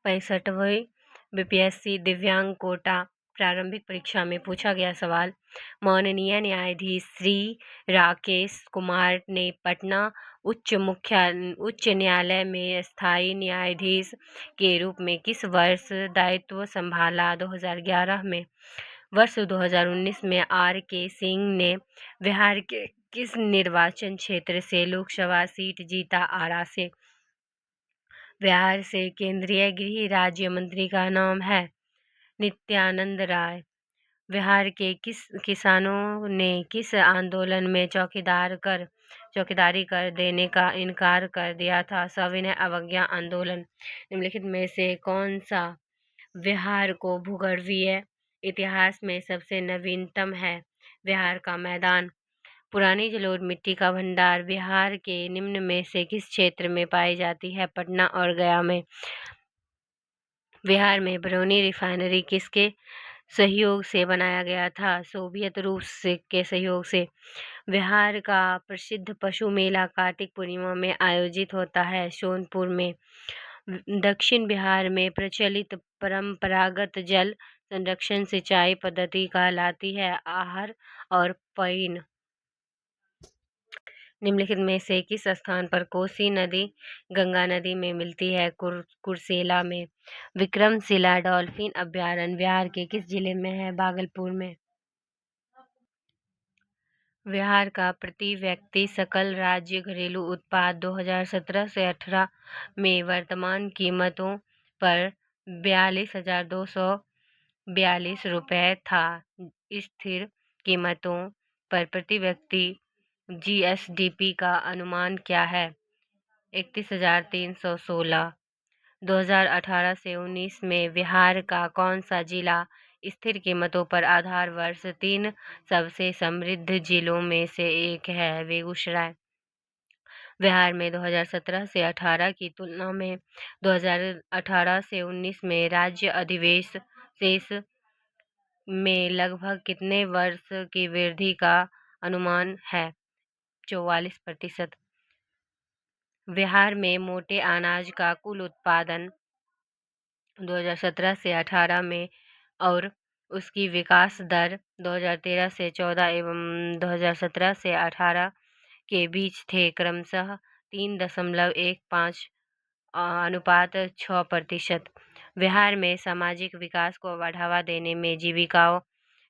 65वीं बीपीएससी दिव्यांग कोटा प्रारंभिक परीक्षा में पूछा गया सवाल। माननीय न्यायाधीश श्री राकेश कुमार ने पटना उच्च न्यायालय में स्थायी न्यायाधीश के रूप में किस वर्ष दायित्व संभाला? 2011 में। वर्ष 2019 में R.K. सिंह ने बिहार के किस निर्वाचन क्षेत्र से लोकसभा सीट जीता? आरा से। बिहार से केंद्रीय गृह राज्य मंत्री का नाम है नित्यानंद राय। बिहार के किस किसानों ने किस आंदोलन में चौकीदारी कर देने का इनकार कर दिया था? सविनय अवज्ञा आंदोलन। निम्नलिखित में से कौन सा बिहार को भूगर्भीय इतिहास में सबसे नवीनतम है? बिहार का मैदान। पुरानी जलोढ़ मिट्टी का भंडार बिहार के निम्न में से किस क्षेत्र में पाई जाती है? पटना और गया में। बिहार में बरौनी रिफाइनरी किसके सहयोग से बनाया गया था? सोवियत रूस के सहयोग से। बिहार का प्रसिद्ध पशु मेला कार्तिक पूर्णिमा में आयोजित होता है सोनपुर में। दक्षिण बिहार में प्रचलित परंपरागत जल संरक्षण सिंचाई पद्धति कहलाती है आहर और पैन। निम्नलिखित में से किस स्थान पर कोसी नदी गंगा नदी में मिलती है? कुर्सेला में। विक्रमशिला डॉल्फिन अभयारण्य बिहार के किस जिले में है? भागलपुर में। बिहार का प्रति व्यक्ति सकल राज्य घरेलू उत्पाद 2017 से 18 में वर्तमान कीमतों पर 42,242 रुपये था। स्थिर कीमतों पर प्रति व्यक्ति GSDP का अनुमान क्या है? 31,316। 2018 से 19 में बिहार का कौन सा जिला स्थिर कीमतों पर आधार वर्ष 3 सबसे समृद्ध जिलों में से एक है? बेगूसराय। बिहार में 2017 से 18 की तुलना में 2018 से 19 में राज्य अधिशेष में लगभग कितने वर्ष की वृद्धि का अनुमान है? 44%। बिहार में मोटे अनाज का कुल उत्पादन 2017 से 18 में और उसकी विकास दर 2013 से 14 एवं 2017 से 18 के बीच थे क्रमशः 3.15 अनुपात 6%। बिहार में सामाजिक विकास को बढ़ावा देने में जीविकाओं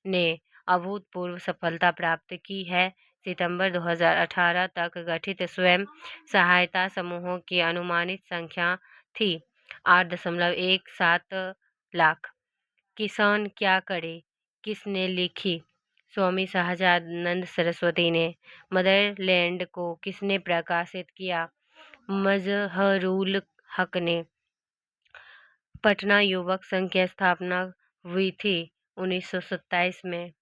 ने अभूतपूर्व सफलता प्राप्त की है। सितंबर 2018 तक गठित स्वयं सहायता समूहों की अनुमानित संख्या थी 8.17 लाख। किसान क्या करे किसने लिखी? स्वामी सहजानंद सरस्वती ने। मदरलैंड को किसने प्रकाशित किया? मजहरुल हक ने। पटना युवक संघ की स्थापना हुई थी 1927 में।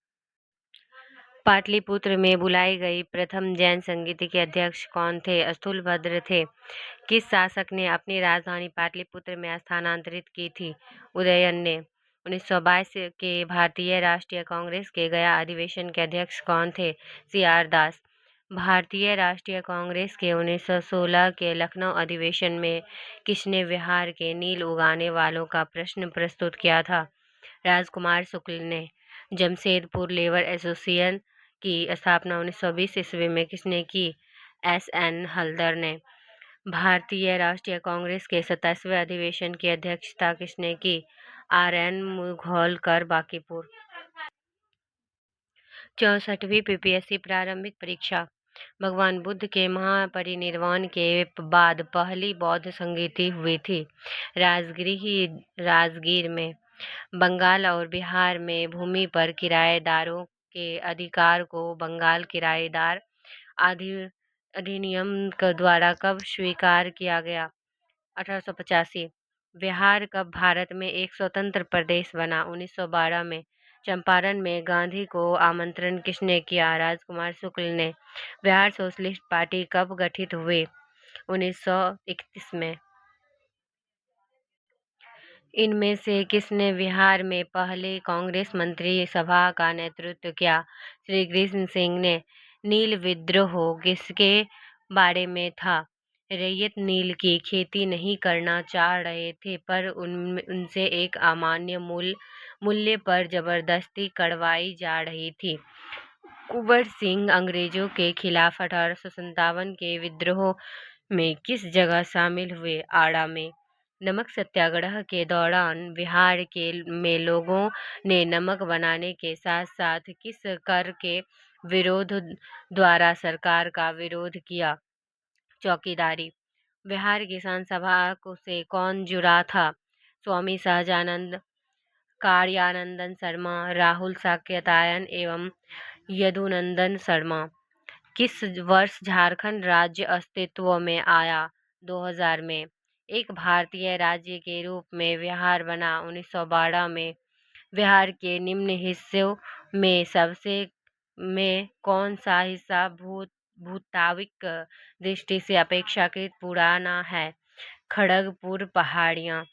पाटलिपुत्र में बुलाई गई प्रथम जैन संगीति के अध्यक्ष कौन थे? स्थूलभद्र थे। किस शासक ने अपनी राजधानी पाटलिपुत्र में स्थानांतरित की थी? उदयन ने। 1922 के भारतीय राष्ट्रीय कांग्रेस के गया अधिवेशन के अध्यक्ष कौन थे? CR दास। भारतीय राष्ट्रीय कांग्रेस के 1916 के लखनऊ अधिवेशन में किसने बिहार के नील उगाने वालों का प्रश्न प्रस्तुत किया था? राजकुमार शुक्ल ने। जमशेदपुर लेबर एसोसिएशन की स्थापना 1920 ईस्वी में किसने की? SN हल्दर ने। भारतीय राष्ट्रीय कांग्रेस के 27वें अधिवेशन की अध्यक्षता किसने की? RN मुघोलकर बांकीपुर। 64वीं PPSC प्रारंभिक परीक्षा। भगवान बुद्ध के महापरिनिर्वाण के बाद पहली बौद्ध संगीति हुई थी। राजगीर में। बंगाल और बिहार में भूमि पर किराएदारों के अधिकार को बंगाल किराएदार अधिनियम द्वारा कब स्वीकार किया गया? 1885। बिहार कब भारत में एक स्वतंत्र प्रदेश बना? 1912 में। चंपारण में गांधी को आमंत्रण किसने किया? राजकुमार शुक्ल ने। बिहार सोशलिस्ट पार्टी कब गठित हुई? 1931 में। इनमें से किसने बिहार में पहले कांग्रेस मंत्री सभा का नेतृत्व किया? श्री कृष्ण सिंह ने। नील विद्रोह किसके बारे में था? रैयत नील की खेती नहीं करना चाह रहे थे, पर उनसे एक अमान्य मूल्य पर जबरदस्ती करवाई जा रही थी। कुंवर सिंह अंग्रेजों के खिलाफ 1857 के विद्रोह में किस जगह शामिल हुए? आड़ा में। नमक सत्याग्रह के दौरान बिहार में लोगों ने नमक बनाने के साथ साथ किस कर के विरोध द्वारा सरकार का विरोध किया? चौकीदारी। बिहार किसान सभा से कौन जुड़ा था? स्वामी सहजानंद, कार्यानंदन शर्मा, राहुल साकेतायन एवं यदुनंदन शर्मा। किस वर्ष झारखंड राज्य अस्तित्व में आया? 2000 में। एक भारतीय राज्य के रूप में बिहार बना 1912 में। बिहार के निम्न हिस्सों में कौन सा हिस्सा भूतात्विक दृष्टि से अपेक्षाकृत पुराना है? खड़गपुर पहाड़ियाँ।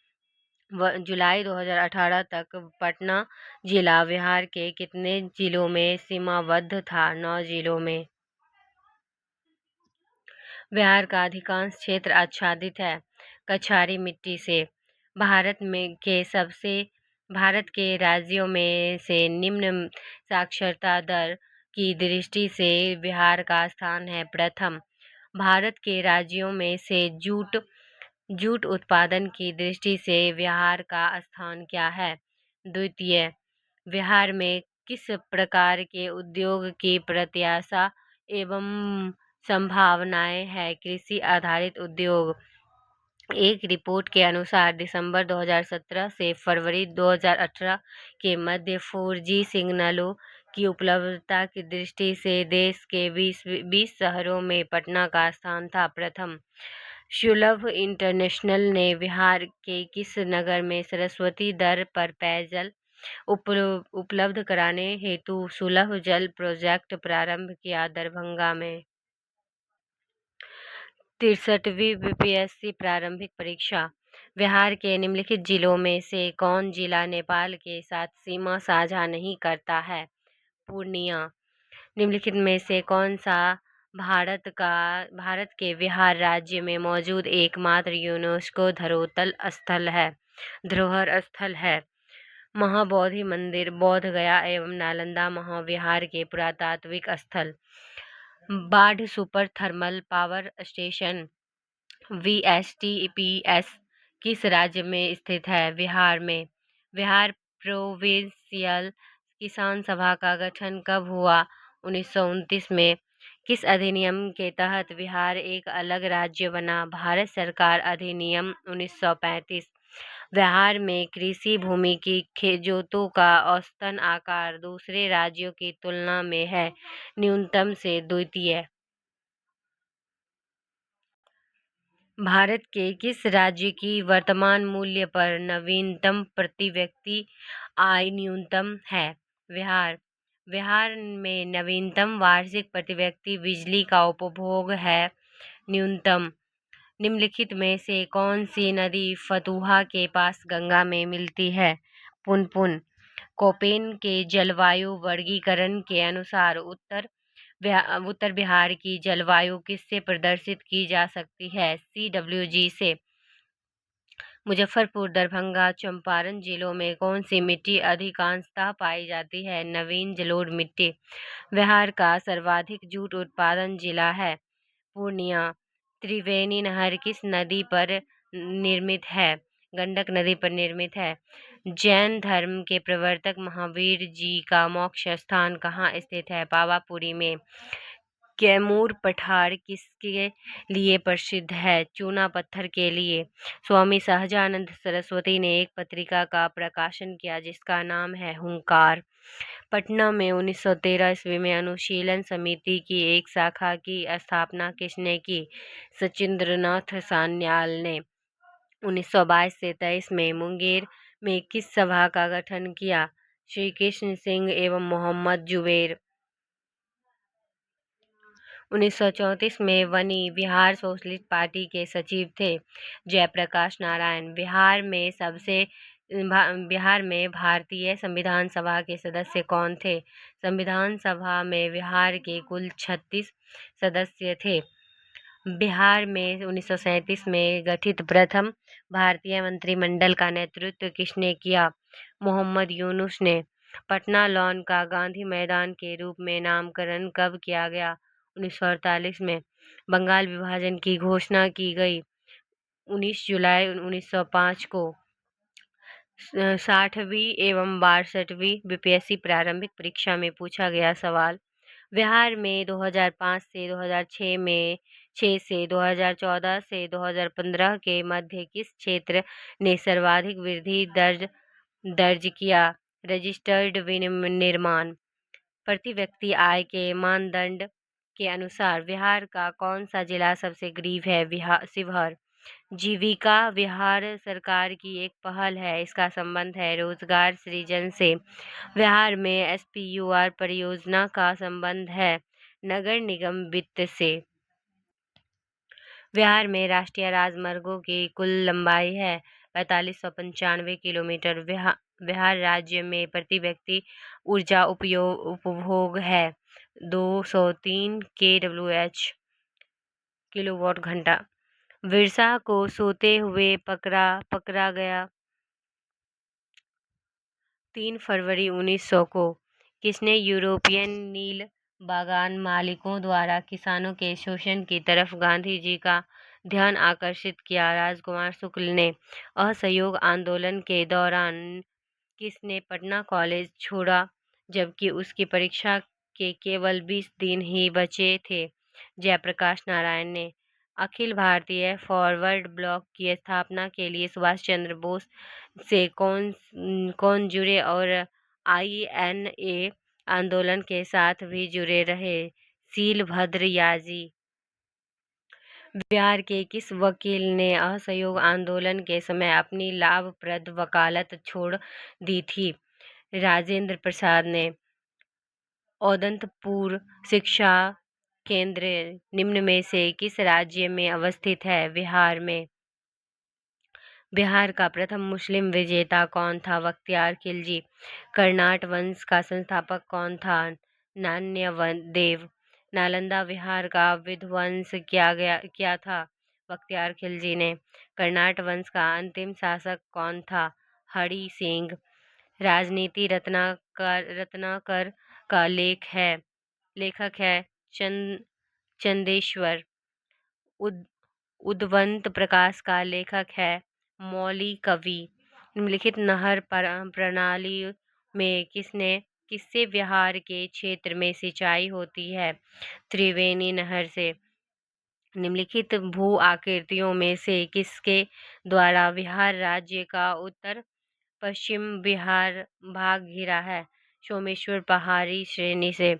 जुलाई 2018 तक पटना जिला बिहार के कितने जिलों में सीमाबद्ध था? 9 जिलों में। बिहार का अधिकांश क्षेत्र आच्छादित है कछारी मिट्टी से। भारत के राज्यों में से निम्न साक्षरता दर की दृष्टि से बिहार का स्थान है प्रथम। भारत के राज्यों में से जूट उत्पादन की दृष्टि से बिहार का स्थान क्या है? द्वितीय। बिहार में किस प्रकार के उद्योग की प्रत्याशा एवं संभावनाएं है? कृषि आधारित उद्योग। एक रिपोर्ट के अनुसार दिसंबर 2017 से फरवरी 2018 के मध्य 4G सिग्नलों की उपलब्धता की दृष्टि से देश के 20 शहरों में पटना का स्थान था प्रथम। सुलभ इंटरनेशनल ने बिहार के किस नगर में सरस्वती दर पर पेयजल उपलब्ध कराने हेतु सुलभ जल प्रोजेक्ट प्रारंभ किया? दरभंगा में। 63वीं PPSC प्रारंभिक परीक्षा। बिहार के निम्नलिखित जिलों में से कौन जिला नेपाल के साथ सीमा साझा नहीं करता है? पूर्णिया। निम्नलिखित में से कौन सा भारत के बिहार राज्य में मौजूद एकमात्र यूनेस्को धरोहर स्थल है? महाबोधि मंदिर, बोध गया एवं नालंदा महाविहार के पुरातात्विक स्थल। बाढ़ super thermal power station VSTPS किस राज्य में स्थित है? बिहार में। बिहार प्रोविंशियल किसान सभा का गठन कब हुआ? 1929 में। किस अधिनियम के तहत बिहार एक अलग राज्य बना? भारत सरकार अधिनियम 1935। बिहार में कृषि भूमि की जोतों का औसतन आकार दूसरे राज्यों की तुलना में है न्यूनतम से द्वितीय। भारत के किस राज्य की वर्तमान मूल्य पर नवीनतम प्रति व्यक्ति आय न्यूनतम है? बिहार। बिहार में नवीनतम वार्षिक प्रति व्यक्ति बिजली का उपभोग है न्यूनतम। निम्नलिखित में से कौन सी नदी फतुहा के पास गंगा में मिलती है? पुनपुन कोपेन के जलवायु वर्गीकरण के अनुसार उत्तर बिहार की जलवायु किससे प्रदर्शित की जा सकती है? CWG से। मुजफ्फरपुर, दरभंगा, चंपारण जिलों में कौन सी मिट्टी अधिकांशतः पाई जाती है? नवीन जलोढ़ मिट्टी। बिहार का सर्वाधिक जूट उत्पादन जिला है? पूर्णिया। त्रिवेणी नहर किस नदी पर निर्मित है? गंडक नदी पर निर्मित है। जैन धर्म के प्रवर्तक महावीर जी का मोक्ष स्थान कहाँ स्थित है? पावापुरी में। कैमूर पठार किसके लिए प्रसिद्ध है? चूना पत्थर के लिए। स्वामी सहजानंद सरस्वती ने एक पत्रिका का प्रकाशन किया जिसका नाम है हुंकार। पटना में 1913 ईस्वी में अनुशीलन समिति की एक शाखा की स्थापना किसने की? सचिंद्रनाथ सान्याल ने। 1922 से 23 में मुंगेर में किस सभा का गठन किया? श्री कृष्ण सिंह एवं मोहम्मद जुबैर। 1934 में वनी बिहार सोशलिस्ट पार्टी के सचिव थे जयप्रकाश नारायण। बिहार में भारतीय संविधान सभा के सदस्य कौन थे? संविधान सभा में बिहार के कुल 36 सदस्य थे। बिहार में 1937 में गठित प्रथम भारतीय मंत्रिमंडल का नेतृत्व किसने किया? मोहम्मद यूनुस ने। पटना लॉन का गांधी मैदान के रूप में नामकरण कब किया गया? 1948 में। बंगाल विभाजन की घोषणा की गई 19 जुलाई 1905 को। 60वीं एवं 62वीं बीपीएससी प्रारंभिक परीक्षा में पूछा गया सवाल। बिहार में 2005 से 2006 से 2014 से 2015 के मध्य किस क्षेत्र ने सर्वाधिक वृद्धि दर्ज किया? रजिस्टर्ड विनिर्माण। प्रति व्यक्ति आय के मानदंड के अनुसार बिहार का कौन सा जिला सबसे गरीब है? शिवहर। जीविका बिहार सरकार की एक पहल है, इसका संबंध है रोजगार सृजन से। बिहार में एसपीयूआर परियोजना का संबंध है नगर निगम वित्त से। बिहार में राष्ट्रीय राजमार्गों की कुल लंबाई है 4595 किलोमीटर। बिहार राज्य में प्रति व्यक्ति ऊर्जा उपभोग है 203 kWh किलोवाट घंटा। बिरसा को सोते हुए पकड़ा गया 3 फरवरी 1900 को। किसने यूरोपियन नील बागान मालिकों द्वारा किसानों के शोषण की तरफ गांधी जी का ध्यान आकर्षित किया? राजकुमार शुक्ल ने। असहयोग आंदोलन के दौरान किसने पटना कॉलेज छोड़ा जबकि उसकी परीक्षा के केवल 20 दिन ही बचे थे? जयप्रकाश नारायण ने। अखिल भारतीय फॉरवर्ड ब्लॉक की स्थापना के लिए सुभाष चंद्र बोस से कौन जुड़े और INA आंदोलन के साथ भी जुड़े रहे? शीलभद्र याजी। बिहार के किस वकील ने असहयोग आंदोलन के समय अपनी लाभप्रद वकालत छोड़ दी थी? राजेंद्र प्रसाद ने। औदंतपुर शिक्षा केंद्र निम्न में से किस राज्य में अवस्थित है? बिहार में। बिहार का प्रथम मुस्लिम विजेता कौन था? बख्तियार खिलजी। कर्नाट वंश का संस्थापक कौन था? नान्यदेव। नालंदा बिहार का विध्वंस किया था? बख्तियार खिलजी ने। कर्नाट वंश का अंतिम शासक कौन था? हरि सिंह। राजनीति रत्नाकर का लेखक है चंदेश्वर। उद्वंत प्रकाश का लेखक है मौली कवि। निम्नलिखित नहर प्रणाली में किससे बिहार के क्षेत्र में सिंचाई होती है? त्रिवेणी नहर से। निम्नलिखित भू आकृतियों में से किसके द्वारा बिहार राज्य का उत्तर पश्चिम बिहार भाग घिरा है? सोमेश्वर पहाड़ी श्रेणी से।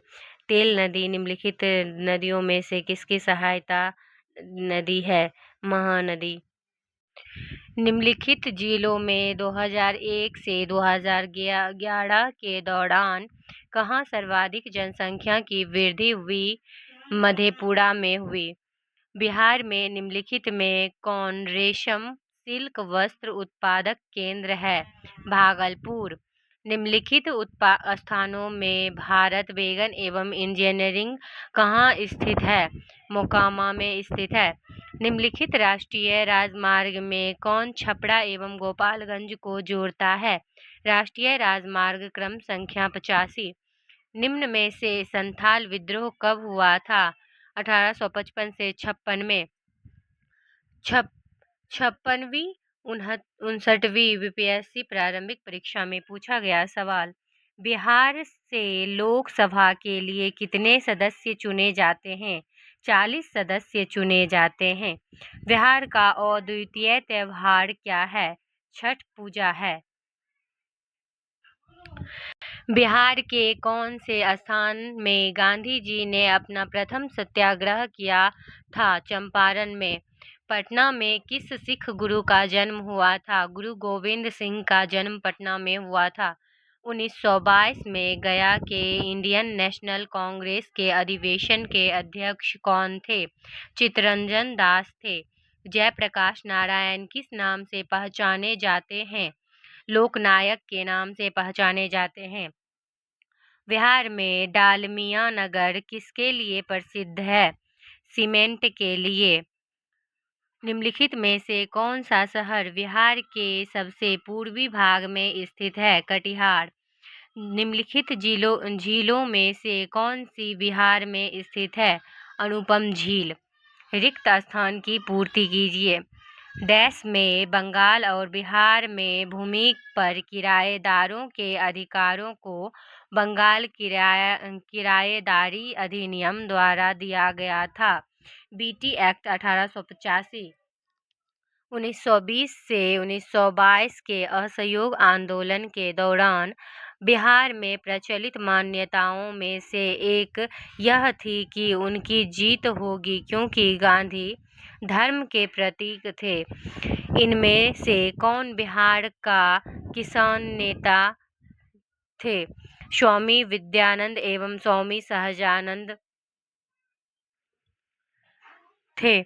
तेल नदी निम्नलिखित नदियों में से किसकी सहायता नदी है? महानदी। निम्नलिखित जिलों में 2001 से 2011 के दौरान कहाँ सर्वाधिक जनसंख्या की वृद्धि हुई? मधेपुरा में हुई। बिहार में निम्नलिखित में कौन रेशम सिल्क वस्त्र उत्पादक केंद्र है। भागलपुर। निम्नलिखित स्थानों में भारत वैगन एवं इंजीनियरिंग कहाँ स्थित है? मोकामा में स्थित है। निम्नलिखित राष्ट्रीय राजमार्ग में कौन छपरा एवं गोपालगंज को जोड़ता है? राष्ट्रीय राजमार्ग क्रम संख्या 85। निम्न में से संथाल विद्रोह कब हुआ था? 1855 से 56 में। 56वीं 59वीं बीपीएससी प्रारंभिक परीक्षा में पूछा गया सवाल। बिहार से लोकसभा के लिए कितने सदस्य चुने जाते हैं? 40 सदस्य चुने जाते हैं। बिहार का अद्वितीय त्योहार क्या है? छठ पूजा है। बिहार के कौन से स्थान में गांधी जी ने अपना प्रथम सत्याग्रह किया था? चंपारण में। पटना में किस सिख गुरु का जन्म हुआ था? गुरु गोविंद सिंह का जन्म पटना में हुआ था। 1922 में गया के इंडियन नेशनल कांग्रेस के अधिवेशन के अध्यक्ष कौन थे? चित्तरंजन दास थे। जयप्रकाश नारायण किस नाम से पहचाने जाते हैं? लोकनायक के नाम से पहचाने जाते हैं। बिहार में डालमिया नगर किसके लिए प्रसिद्ध है? सीमेंट के लिए। निम्नलिखित में से कौन सा शहर बिहार के सबसे पूर्वी भाग में स्थित है? कटिहार। निम्नलिखित झीलों में से कौन सी बिहार में स्थित है? अनुपम झील। रिक्त स्थान की पूर्ति कीजिए। डैश में बंगाल और बिहार में भूमि पर किराएदारों के अधिकारों को बंगाल किराएदारी अधिनियम द्वारा दिया गया था। BT act 1885। 1920 से 1922 के असहयोग आंदोलन के दौरान बिहार में प्रचलित मान्यताओं में से एक यह थी कि उनकी जीत होगी क्योंकि गांधी धर्म के प्रतीक थे। इनमें से कौन बिहार का किसान नेता थे? स्वामी विद्यानंद एवं स्वामी सहजानंद थे।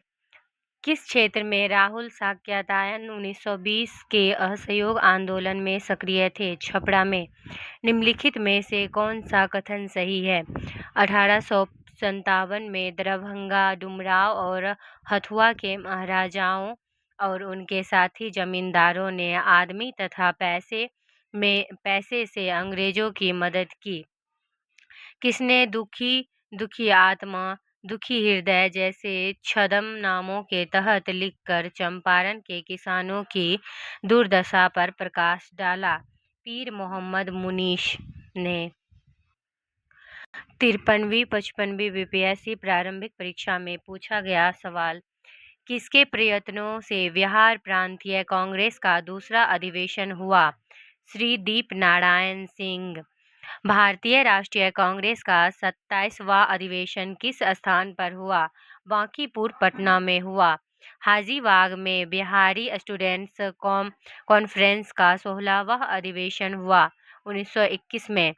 किस क्षेत्र में राहुल सातत्यायन 1920 के असहयोग आंदोलन में सक्रिय थे? छपरा में। निम्नलिखित में से कौन सा कथन सही है? 1857 में दरभंगा, डुमराव और हथुआ के महाराजाओं और उनके साथी जमींदारों ने आदमी तथा पैसे से अंग्रेजों की मदद की। किसने दुखी आत्मा, दुखी हृदय जैसे छद्म नामों के तहत लिखकर चंपारण के किसानों की दुर्दशा पर प्रकाश डाला? पीर मोहम्मद मुनीश ने। 53वीं 55वीं बीपीएससी प्रारंभिक परीक्षा में पूछा गया सवाल। किसके प्रयत्नों से बिहार प्रांतीय कांग्रेस का दूसरा अधिवेशन हुआ? श्री दीप नारायण सिंह। भारतीय राष्ट्रीय कांग्रेस का 27वां अधिवेशन किस स्थान पर हुआ? बांकीपुर पटना में हुआ। हाजीबाग में बिहारी स्टूडेंट्स कॉन्फ्रेंस का 16वां अधिवेशन हुआ 1921 में।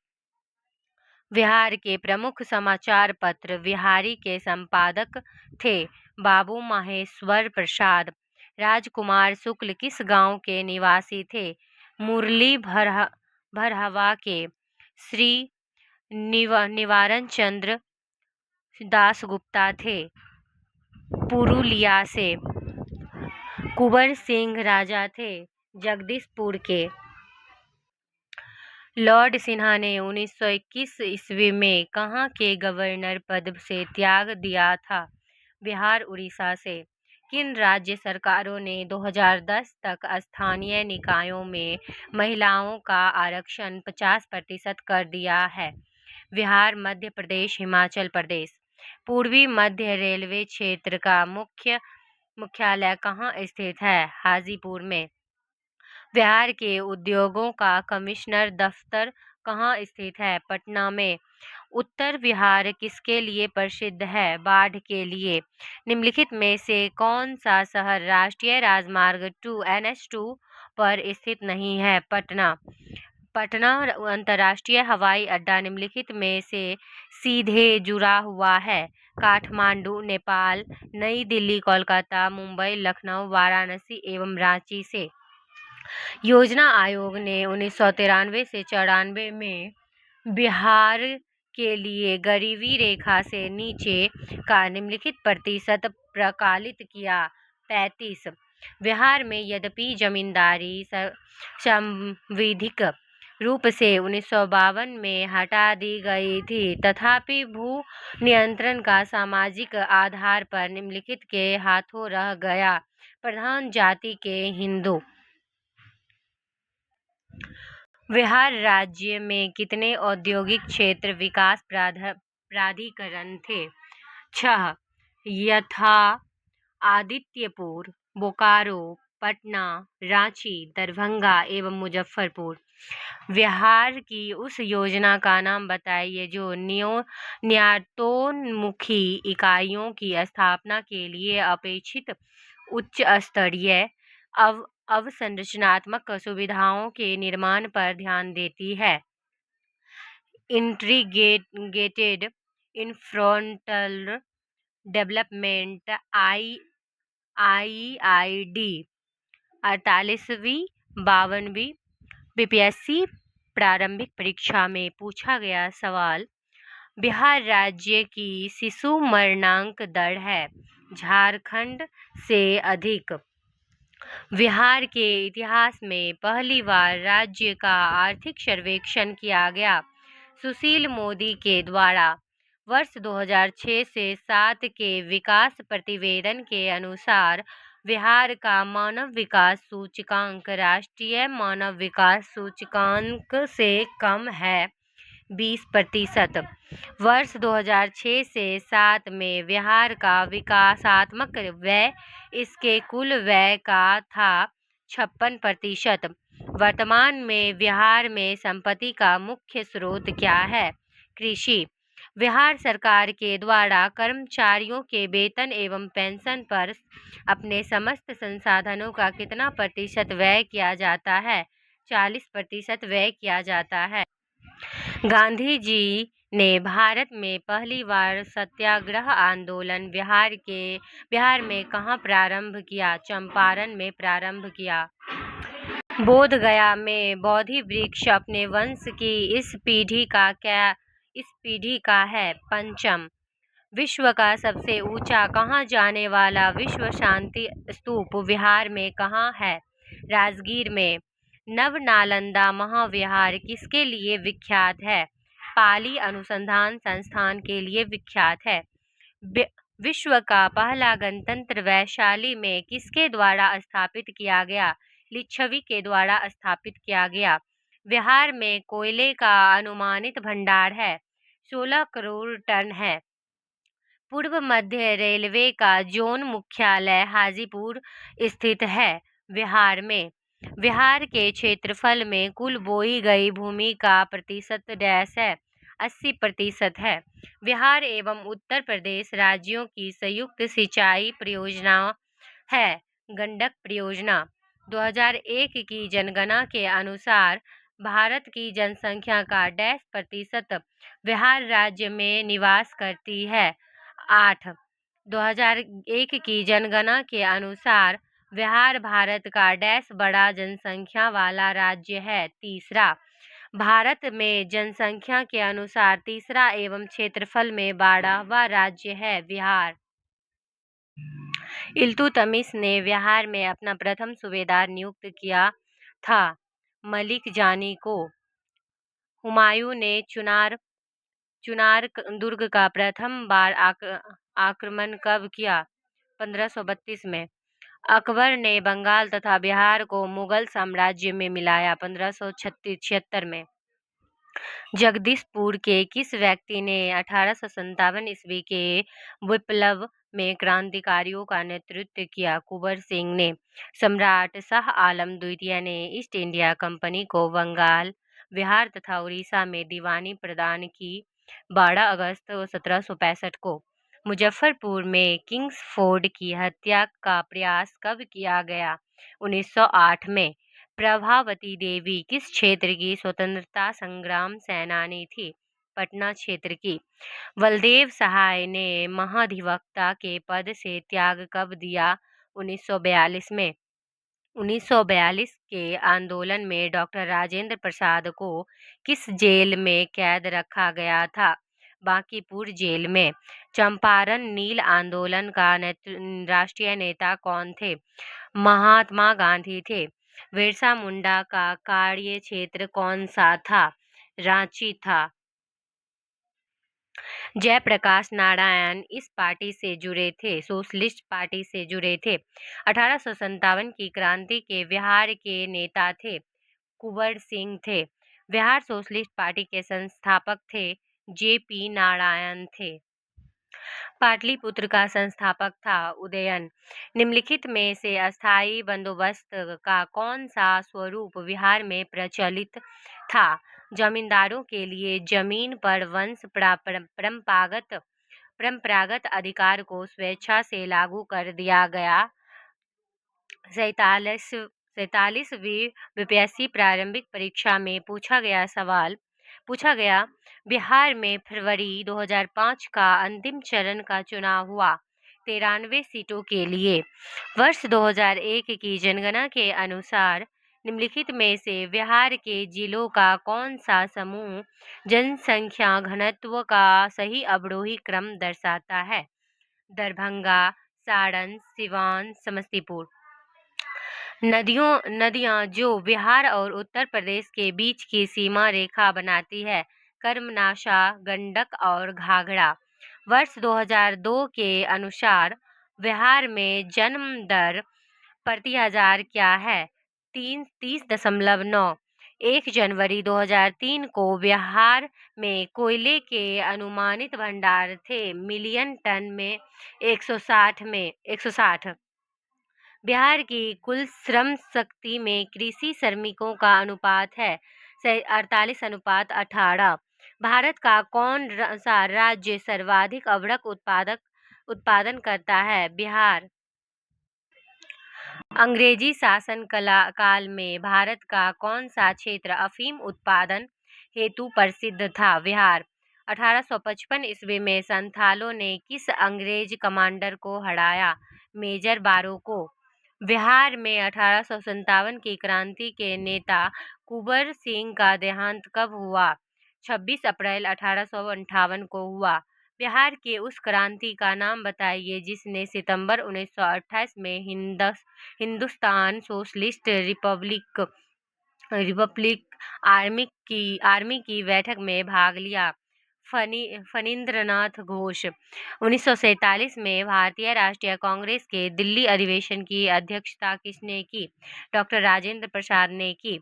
बिहार के प्रमुख समाचार पत्र बिहारी के संपादक थे बाबू माहेश्वर प्रसाद। राजकुमार शुक्ल किस गांव के निवासी थे? मुरली भरहवा के। श्री निवारण चंद्र दासगुप्ता थे पुरुलिया से। कुंवर सिंह राजा थे जगदीशपुर के। लॉर्ड सिन्हा ने 1921 ईस्वी में कहाँ के गवर्नर पद से त्याग दिया था? बिहार उड़ीसा से। किन राज्य सरकारों ने 2010 तक स्थानीय निकायों में महिलाओं का आरक्षण 50% कर दिया है? बिहार, मध्य प्रदेश, हिमाचल प्रदेश। पूर्वी मध्य रेलवे क्षेत्र का मुख्यालय कहाँ स्थित है? हाजीपुर में। बिहार के उद्योगों का कमिश्नर दफ्तर कहाँ स्थित है? पटना में। उत्तर बिहार किसके लिए प्रसिद्ध है? बाढ़ के लिए। निम्नलिखित में से कौन सा शहर राष्ट्रीय राजमार्ग 2 NH2 पर स्थित नहीं है? पटना। पटना अंतर्राष्ट्रीय हवाई अड्डा निम्नलिखित में से सीधे जुड़ा हुआ है? काठमांडू, नेपाल, नई दिल्ली, कोलकाता, मुंबई, लखनऊ, वाराणसी एवं रांची से। योजना आयोग ने 1993 से 94 में बिहार के लिए गरीबी रेखा से नीचे का निम्नलिखित प्रतिशत प्रकाशित किया। 35। बिहार में यद्यपि जमींदारी संवैधानिक रूप से 1952 में हटा दी गई थी, तथापि भू नियंत्रण का सामाजिक आधार पर निम्नलिखित के हाथों रह गया। प्रधान जाति के हिंदू। बिहार राज्य में कितने औद्योगिक क्षेत्र विकास प्राधिकरण थे? 6। यथा आदित्यपुर, बोकारो, पटना, रांची, दरभंगा एवं मुजफ्फरपुर। बिहार की उस योजना का नाम बताइए जो न्यायोन्मुखी इकाइयों की स्थापना के लिए अपेक्षित उच्च स्तरीय अवसंरचनात्मक सुविधाओं के निर्माण पर ध्यान देती है। Integrated infrastructure development IID। 48वीं 52वीं बीपीएससी प्रारंभिक परीक्षा में पूछा गया सवाल। बिहार राज्य की शिशु मरणांक दर है झारखंड से अधिक। बिहार के इतिहास में पहली बार राज्य का आर्थिक सर्वेक्षण किया गया सुशील मोदी के द्वारा। वर्ष 2006 से 7 के विकास प्रतिवेदन के अनुसार बिहार का मानव विकास सूचकांक राष्ट्रीय मानव विकास सूचकांक से कम है 20%। वर्ष 2006 से 7 में बिहार का विकासात्मक व्यय इसके कुल व्यय का था 56%। वर्तमान में बिहार में संपत्ति का मुख्य स्रोत क्या है? कृषि। बिहार सरकार के द्वारा कर्मचारियों के वेतन एवं पेंशन पर अपने समस्त संसाधनों का कितना प्रतिशत व्यय किया जाता है? 40% व्यय किया जाता है। गांधी जी ने भारत में पहली बार सत्याग्रह आंदोलन बिहार में कहाँ प्रारंभ किया? चंपारण में प्रारंभ किया। बोध गया में बोधि वृक्ष अपने वंश की इस पीढ़ी का है। पंचम। विश्व का सबसे ऊंचा कहा जाने वाला विश्व शांति स्तूप बिहार में कहाँ है? राजगीर में। नवनालंदा महाविहार किसके लिए विख्यात है? पाली अनुसंधान संस्थान के लिए विख्यात है। विश्व का पहला गणतंत्र वैशाली में किसके द्वारा स्थापित किया गया? लिच्छवी के द्वारा स्थापित किया गया। बिहार में कोयले का अनुमानित भंडार है 16 करोड़ टन है। पूर्व मध्य रेलवे का जोन मुख्यालय हाजीपुर स्थित है बिहार में। बिहार के क्षेत्रफल में कुल बोई गई भूमि का प्रतिशत डैश है 80% है। बिहार एवं उत्तर प्रदेश राज्यों की संयुक्त सिंचाई परियोजना है गंडक परियोजना। 2001 की जनगणना के अनुसार भारत की जनसंख्या का डैश प्रतिशत बिहार राज्य में निवास करती है? 8। 2001 की जनगणना के अनुसार बिहार भारत का डैश बड़ा जनसंख्या वाला राज्य है? तीसरा। भारत में जनसंख्या के अनुसार तीसरा एवं क्षेत्रफल में 12वां राज्य है बिहार। इल्तुतमिश ने बिहार में अपना प्रथम सूबेदार नियुक्त किया था मलिक जानी को। हुमायूं ने चुनार दुर्ग का प्रथम बार आक्रमण कब किया? 1532 में। अकबर ने बंगाल तथा बिहार को मुगल साम्राज्य में मिलाया 1576 में। जगदीशपुर के किस व्यक्ति ने 1857 ईस्वी के विप्लव में क्रांतिकारियों का नेतृत्व किया? कुंवर सिंह ने। सम्राट शाह आलम द्वितीय ने ईस्ट इंडिया कंपनी को बंगाल, बिहार तथा उड़ीसा में दीवानी प्रदान की 12 अगस्त 1765 को। मुजफ्फरपुर में किंग्सफोर्ड की हत्या का प्रयास कब किया गया? 1908 में। प्रभावती देवी किस क्षेत्र की स्वतंत्रता संग्राम सेनानी थी? पटना क्षेत्र की। बलदेव सहाय ने महाधिवक्ता के पद से त्याग कब दिया? 1942 में। 1942 के आंदोलन में डॉक्टर राजेंद्र प्रसाद को किस जेल में कैद रखा गया था? बांकीपुर जेल में। चंपारण नील आंदोलन का राष्ट्रीय नेता कौन थे? महात्मा गांधी थे। बिरसा मुंडा का कार्य क्षेत्र कौन सा था? रांची था। जयप्रकाश नारायण इस पार्टी से जुड़े थे, सोशलिस्ट पार्टी से जुड़े थे। 1857 की क्रांति के बिहार के नेता थे, कुंवर सिंह थे। बिहार सोशलिस्ट पार्टी के संस्थापक थे, जेपी नारायण थे। पाटलिपुत्र का संस्थापक था उदयन। निम्नलिखित में से अस्थायी बंदोबस्त का कौन सा स्वरूप बिहार में प्रचलित था? जमींदारों के लिए जमीन पर वंश परंपरागत अधिकार को स्वेच्छा से लागू कर दिया गया। 47वीं बीपीएससी प्रारंभिक परीक्षा में पूछा गया बिहार में फरवरी 2005 का अंतिम चरण का चुनाव हुआ 93 सीटों के लिए। वर्ष 2001 की जनगणना के अनुसार निम्नलिखित में से बिहार के जिलों का कौन सा समूह जनसंख्या घनत्व का सही अवरोही क्रम दर्शाता है? दरभंगा, सारण, सिवान, समस्तीपुर। नदियां जो बिहार और उत्तर प्रदेश के बीच की सीमा रेखा बनाती है, कर्मनाशा, गंडक और घाघरा। वर्ष 2002 के अनुसार बिहार में जन्म दर प्रति हजार क्या है? 30.9। 1 जनवरी 2003 को बिहार में कोयले के अनुमानित भंडार थे मिलियन टन में 160। बिहार की कुल श्रम शक्ति में कृषि श्रमिकों का अनुपात है 48:18। भारत का कौन सा राज्य सर्वाधिक अभ्रक उत्पादन करता है? बिहार। अंग्रेजी शासन काल में भारत का कौन सा क्षेत्र अफीम उत्पादन हेतु प्रसिद्ध था? बिहार। 1855 ईस्वी में संथालों ने किस अंग्रेज कमांडर को हराया? मेजर बारो को। बिहार में 1857 की क्रांति के नेता कुंवर सिंह का देहांत कब हुआ? 26 अप्रैल 1858 को हुआ। बिहार के उस क्रांति का नाम बताइए जिसने सितंबर 1928 में हिंदुस्तान सोशलिस्ट रिपब्लिक आर्मी की बैठक में भाग लिया। फणींद्रनाथ घोष। 1947 में भारतीय राष्ट्रीय कांग्रेस के दिल्ली अधिवेशन की अध्यक्षता किसने की? डॉक्टर राजेंद्र प्रसाद ने की।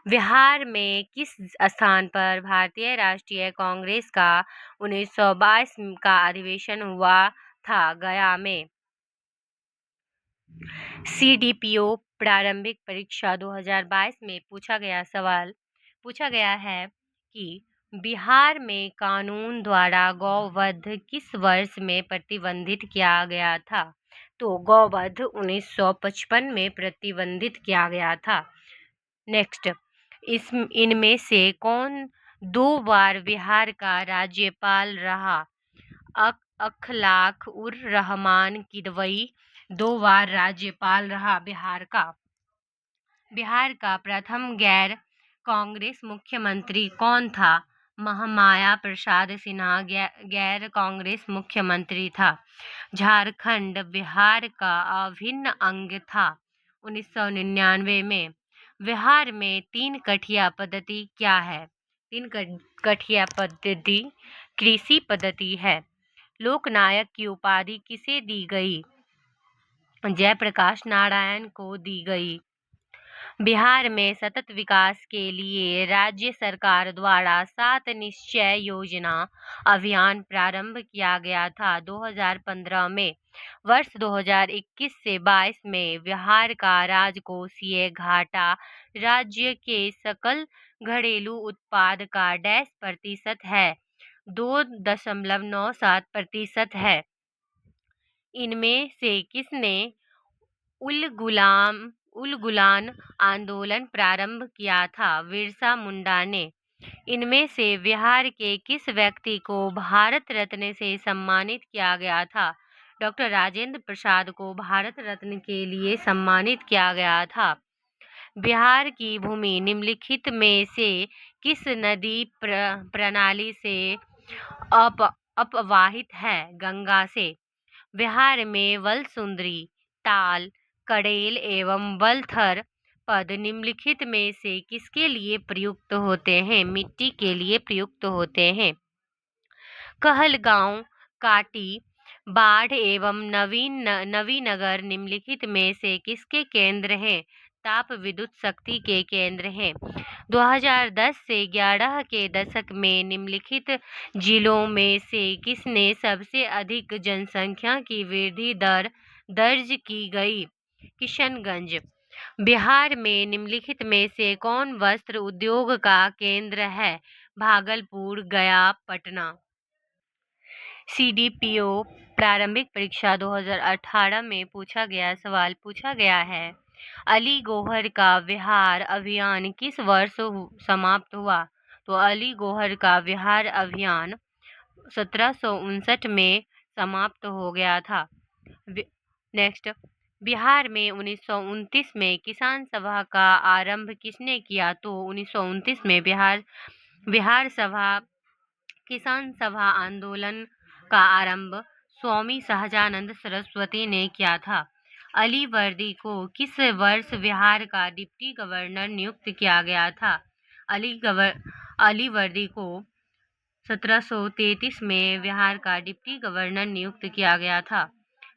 बिहार में किस स्थान पर भारतीय राष्ट्रीय कांग्रेस का 1922 का अधिवेशन हुआ था? गया में। सीडीपीओ प्रारंभिक परीक्षा 2022 में पूछा गया है कि बिहार में कानून द्वारा गौवध किस वर्ष में प्रतिबंधित किया गया था? तो गौवध 1955 में प्रतिबंधित किया गया था। नेक्स्ट, इनमें से कौन 2 बार बिहार का राज्यपाल रहा? अखलाक उर रहमान किदवई 2 बार राज्यपाल रहा बिहार का। बिहार का प्रथम गैर कांग्रेस मुख्यमंत्री कौन था? महामाया प्रसाद सिन्हा गैर कांग्रेस मुख्यमंत्री था। झारखंड बिहार का अभिन्न अंग था 1999 में। बिहार में 3 कठिया पद्धति क्या है? 3 कठिया पद्धति कृषि पद्धति है। लोकनायक की उपाधि किसे दी गई? जयप्रकाश नारायण को दी गई। बिहार में सतत विकास के लिए राज्य सरकार द्वारा 7 निश्चय योजना अभियान प्रारंभ किया गया था 2015 में। वर्ष 2021 से 22 में बिहार का राजकोषीय घाटा राज्य के सकल घरेलू उत्पाद का %% है? 2.97% है। इनमें से किसने उल गुलान आंदोलन प्रारंभ किया था बिरसा मुंडा ने? इनमें से बिहार के किस व्यक्ति को भारत रत्न से सम्मानित किया गया था? डॉक्टर राजेंद्र प्रसाद को भारत रत्न के लिए सम्मानित किया गया था। बिहार की भूमि निम्नलिखित में से किस नदी प्रणाली से अपवाहित है? गंगा से। बिहार में वलसुंदरी, ताल, कड़ेल एवं वलथर पद निम्नलिखित में से किसके लिए प्रयुक्त होते हैं? मिट्टी के लिए प्रयुक्त होते हैं। कहलगांव, काटी, बाढ़ एवं नवीनगर निम्नलिखित में से किसके केंद्र हैं? ताप विद्युत शक्ति के केंद्र हैं। 2010 से 11 के दशक में निम्नलिखित जिलों में से किसने सबसे अधिक जनसंख्या की वृद्धि दर दर्ज की गई? किशनगंज। बिहार में निम्नलिखित में से कौन वस्त्र उद्योग का केंद्र है? भागलपुर, गया, पटना। CDPO प्रारंभिक परीक्षा 2018 में पूछा गया सवाल पूछा गया है। अली गौहर का विहार अभियान किस वर्ष समाप्त हुआ? तो अली गौहर का विहार अभियान 1759 में समाप्त हो गया था। नेक्स्ट, बिहार में 1929 में किसान सभा का आरंभ किसने किया? तो 1929 में बिहार सभा किसान सभा आंदोलन का आरंभ स्वामी सहजानंद सरस्वती ने किया था। अली वर्दी को किस वर्ष बिहार का डिप्टी गवर्नर नियुक्त किया गया था? अली वर्दी को 1733 में बिहार का डिप्टी गवर्नर नियुक्त किया गया था।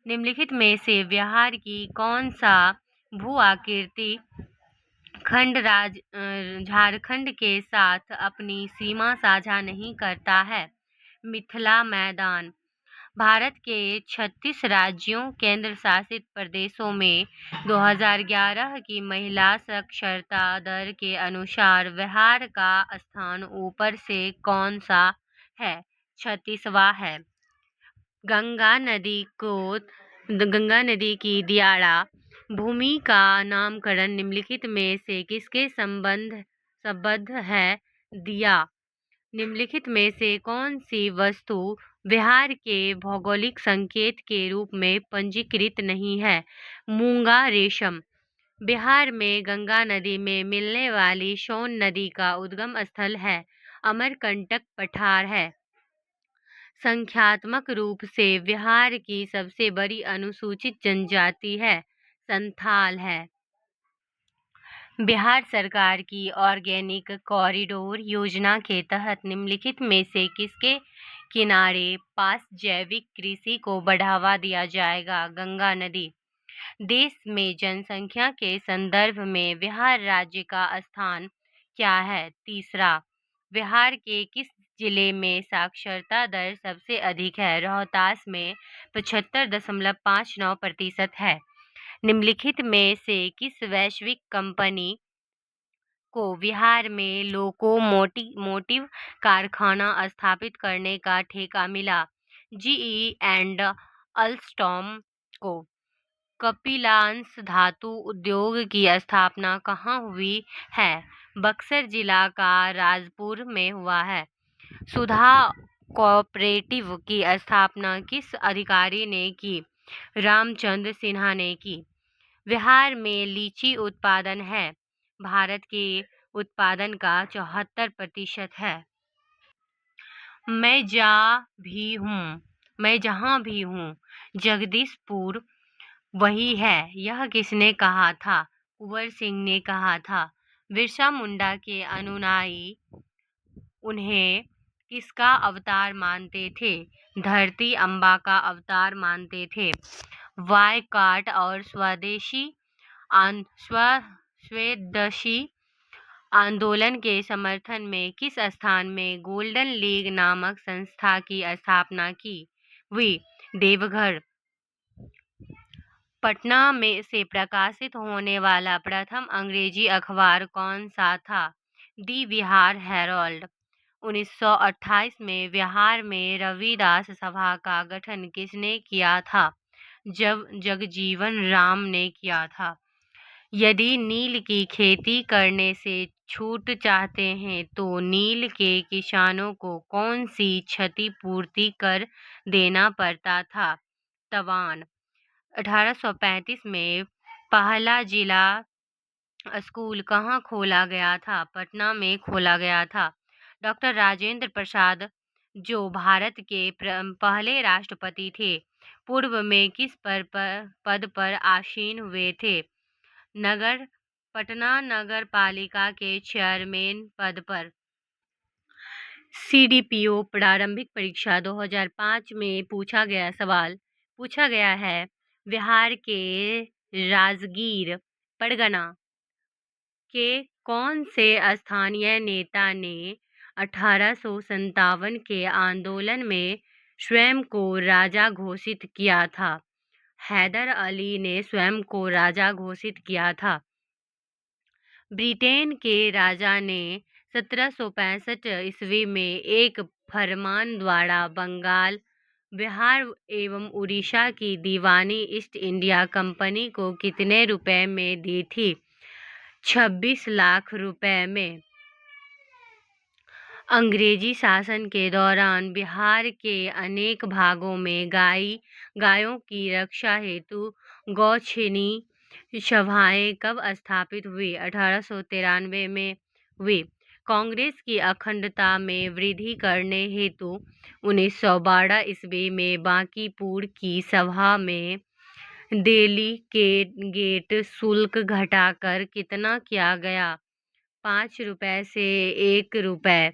निम्नलिखित में से बिहार की कौन सा भू आकृति खंड झारखंड के साथ अपनी सीमा साझा नहीं करता है? मिथिला मैदान। भारत के 36 राज्यों केंद्र शासित प्रदेशों में 2011 की महिला साक्षरता दर के अनुसार बिहार का स्थान ऊपर से कौन सा है? 36वां है। गंगा नदी की दियारा भूमि का नामकरण निम्नलिखित में से किसके संबद्ध है? दिया। निम्नलिखित में से कौन सी वस्तु बिहार के भौगोलिक संकेत के रूप में पंजीकृत नहीं है? मूंगा रेशम। बिहार में गंगा नदी में मिलने वाली सोन नदी का उद्गम स्थल है। अमरकंटक पठार है। संख्यात्मक रूप से बिहार की सबसे बड़ी अनुसूचित जनजाति है संथाल है। बिहार सरकार की ऑर्गेनिक कॉरिडोर योजना के तहत निम्नलिखित में से किसके किनारे पास जैविक कृषि को बढ़ावा दिया जाएगा? गंगा नदी। देश में जनसंख्या के संदर्भ में बिहार राज्य का स्थान क्या है? तीसरा। बिहार के किस जिले में साक्षरता दर सबसे अधिक है? रोहतास में 75.59% है। निम्नलिखित में से किस वैश्विक कंपनी को बिहार में लोकोमोटिव कारखाना स्थापित करने का ठेका मिला? GE एंड अल्स्टॉम को। कपिलांश धातु उद्योग की स्थापना कहाँ हुई है? बक्सर जिला का राजपुर में हुआ है। सुधा कोऑपरेटिव की स्थापना किस अधिकारी ने की? रामचंद्र सिन्हा ने की। बिहार में लीची उत्पादन है। भारत के उत्पादन का 74% है। मैं जहाँ भी हूँ जगदीशपुर वही है, यह किसने कहा था? कुंवर सिंह ने कहा था। बिरसा मुंडा के अनुयायी उन्हें किसका अवतार मानते थे? धरती अम्बा का अवतार मानते थे। बॉयकॉट और स्वदेशी आंदोलन के समर्थन में किस स्थान में गोल्डन लीग नामक संस्था की स्थापना की हुई? देवघर। पटना में से प्रकाशित होने वाला प्रथम अंग्रेजी अखबार कौन सा था? दी बिहार हेराल्ड। 1928 में बिहार में रविदास सभा का गठन किसने किया था? जगजीवन राम ने किया था। यदि नील की खेती करने से छूट चाहते हैं तो नील के किसानों को कौन सी क्षतिपूर्ति कर देना पड़ता था? तवान 1835 में पहला जिला स्कूल कहाँ खोला गया था? पटना में खोला गया था। डॉक्टर राजेंद्र प्रसाद जो भारत के पहले राष्ट्रपति थे, पूर्व में किस पद पर आसीन हुए थे? नगर पटना नगर पालिका के चेयरमैन पद पर। सीडीपीओ प्रारंभिक परीक्षा 2005 में पूछा गया सवाल पूछा गया है। बिहार के राजगीर परगना के कौन से स्थानीय नेता ने 1857 के आंदोलन में स्वयं को राजा घोषित किया था? हैदर अली ने स्वयं को राजा घोषित किया था। ब्रिटेन के राजा ने 1765 ईस्वी में एक फरमान द्वारा बंगाल, बिहार एवं उड़ीसा की दीवानी ईस्ट इंडिया कंपनी को कितने रुपए में दी थी? 26 लाख रुपए में। अंग्रेजी शासन के दौरान बिहार के अनेक भागों में गायों की रक्षा हेतु गौछिनी सभाएं कब स्थापित हुई? 1893 में हुई। कांग्रेस की अखंडता में वृद्धि करने हेतु 1912 ईस्वी में बांकीपुर की सभा में डेलीगेट शुल्क घटाकर कितना किया गया? 5 रुपए से 1 रुपए।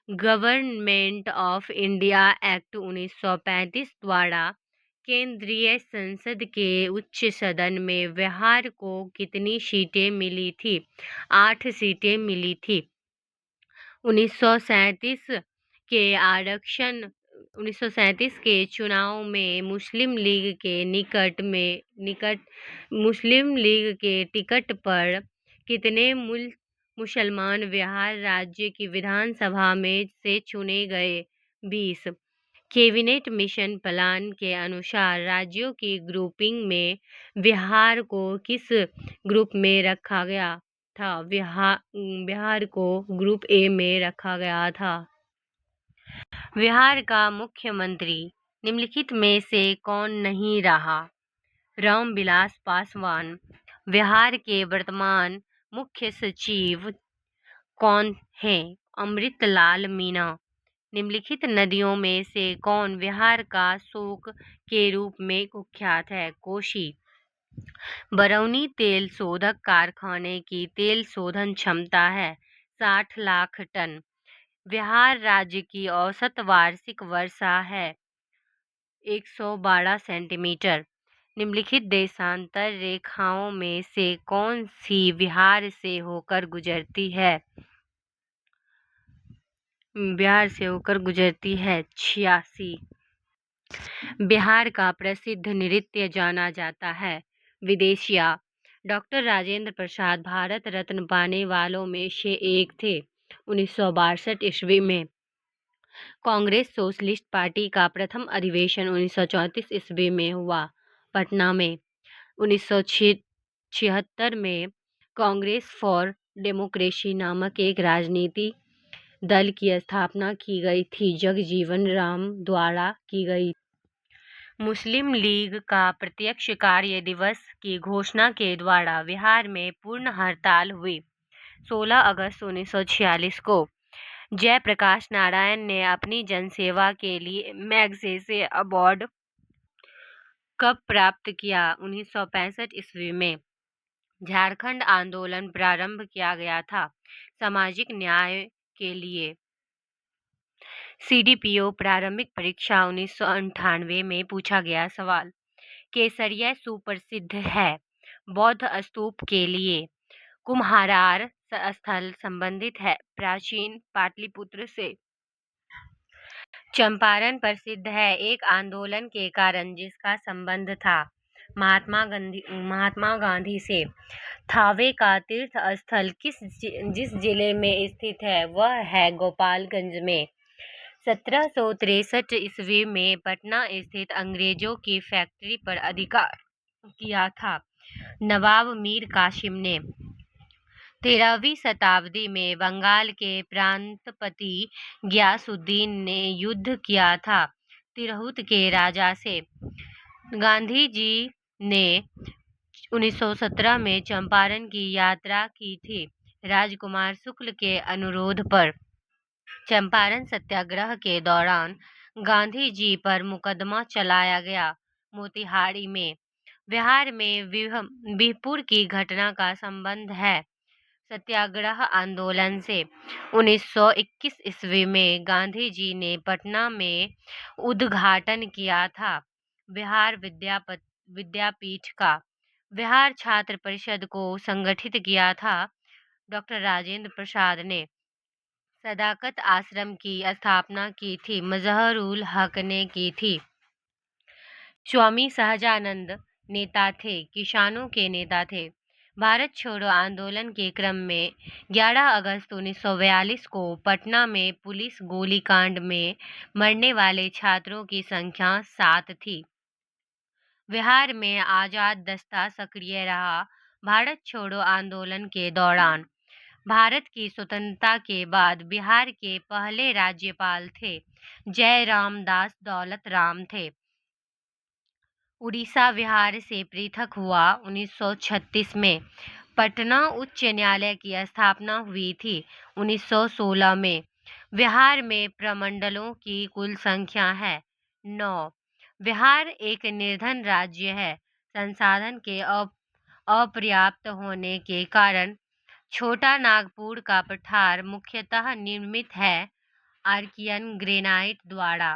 गवर्नमेंट ऑफ इंडिया एक्ट 1935 द्वारा केंद्रीय संसद के उच्च सदन में बिहार को कितनी सीटें मिली थी? 8 सीटें मिली थी। 1937 के चुनाव में मुस्लिम लीग के टिकट पर कितने मुसलमान बिहार राज्य की विधानसभा में से चुने गए? 20। कैबिनेट मिशन प्लान के अनुसार राज्यों की ग्रुपिंग में बिहार को किस ग्रुप में रखा गया था? बिहार को ग्रुप ए में रखा गया था। बिहार का मुख्यमंत्री निम्नलिखित में से कौन नहीं रहा? रामविलास पासवान। बिहार के वर्तमान मुख्य सचिव कौन हैं? अमृतलाल मीणा। निम्नलिखित नदियों में से कौन बिहार का शोक के रूप में कुख्यात है? कोसी। बरौनी तेल शोधक कारखाने की तेल शोधन क्षमता है 60 लाख टन। बिहार राज्य की औसत वार्षिक वर्षा है 112 सेंटीमीटर। निम्नलिखित देशांतर रेखाओं में से कौन सी बिहार से होकर गुजरती है? 86। बिहार का प्रसिद्ध नृत्य जाना जाता है विदेशिया। डॉक्टर राजेंद्र प्रसाद भारत रत्न पाने वालों में से एक थे। 1962 ईस्वी में कांग्रेस सोशलिस्ट पार्टी का प्रथम अधिवेशन 1934 ईस्वी में हुआ पटना में। 1976 में कांग्रेस फॉर डेमोक्रेसी नामक एक राजनीति दल की स्थापना की गई थी जगजीवन राम द्वारा की गई। मुस्लिम लीग का प्रत्यक्ष कार्य दिवस की घोषणा के द्वारा बिहार में पूर्ण हड़ताल हुई। 16 अगस्त 1946 को जयप्रकाश नारायण ने अपनी जनसेवा के लिए मैग्सेसे अवार्ड कब प्राप्त किया? 1965 ईस्वी में। झारखंड आंदोलन प्रारंभ किया गया था सामाजिक न्याय के लिए। सीडीपीओ प्रारंभिक परीक्षा 1998 में पूछा गया सवाल। केसरिया सुप्रसिद्ध है बौद्ध स्तूप के लिए। कुम्हारार स्थल संबंधित है प्राचीन पाटलिपुत्र से। चंपारण प्रसिद्ध है एक आंदोलन के कारण जिसका संबंध था महात्मा गांधी से। थावे का तीर्थ स्थल जिस जिले में स्थित है वह है गोपालगंज में। 1763 ईस्वी में पटना स्थित अंग्रेजों की फैक्ट्री पर अधिकार किया था नवाब मीर कासिम ने 13वीं शताब्दी में बंगाल के प्रांतपति गयासुद्दीन ने युद्ध किया था तिरहुत के राजा से। गांधी जी ने 1917 में चंपारण की यात्रा की थी। राजकुमार शुक्ल के अनुरोध पर चंपारण सत्याग्रह के दौरान गांधी जी पर मुकदमा चलाया गया। मोतिहारी में बिहार में बिहपुर की घटना का संबंध है सत्याग्रह आंदोलन से। 1921 ईस्वी में गांधी जी ने पटना में उद्घाटन किया था बिहार विद्यापीठ का। बिहार छात्र परिषद को संगठित किया था डॉक्टर राजेंद्र प्रसाद ने। सदाकत आश्रम की स्थापना की थी मजहरुल हक ने की थी। स्वामी सहजानंद नेता थे, किसानों के नेता थे। भारत छोड़ो आंदोलन के क्रम में 11 अगस्त 1942 को पटना में पुलिस गोलीकांड में मरने वाले छात्रों की संख्या 7 थी। बिहार में आजाद दस्ता सक्रिय रहा। भारत छोड़ो आंदोलन के दौरान भारत की स्वतंत्रता के बाद बिहार के पहले राज्यपाल थे जयराम दास दौलत राम थे। उड़ीसा बिहार से पृथक हुआ। 1936 में पटना उच्च न्यायालय की स्थापना हुई थी। 1916 में बिहार में प्रमंडलों की कुल संख्या है 9। बिहार एक निर्धन राज्य है। संसाधन के अपर्याप्त होने के कारण छोटा नागपुर का पठार मुख्यतः निर्मित है आर्कियन ग्रेनाइट द्वारा।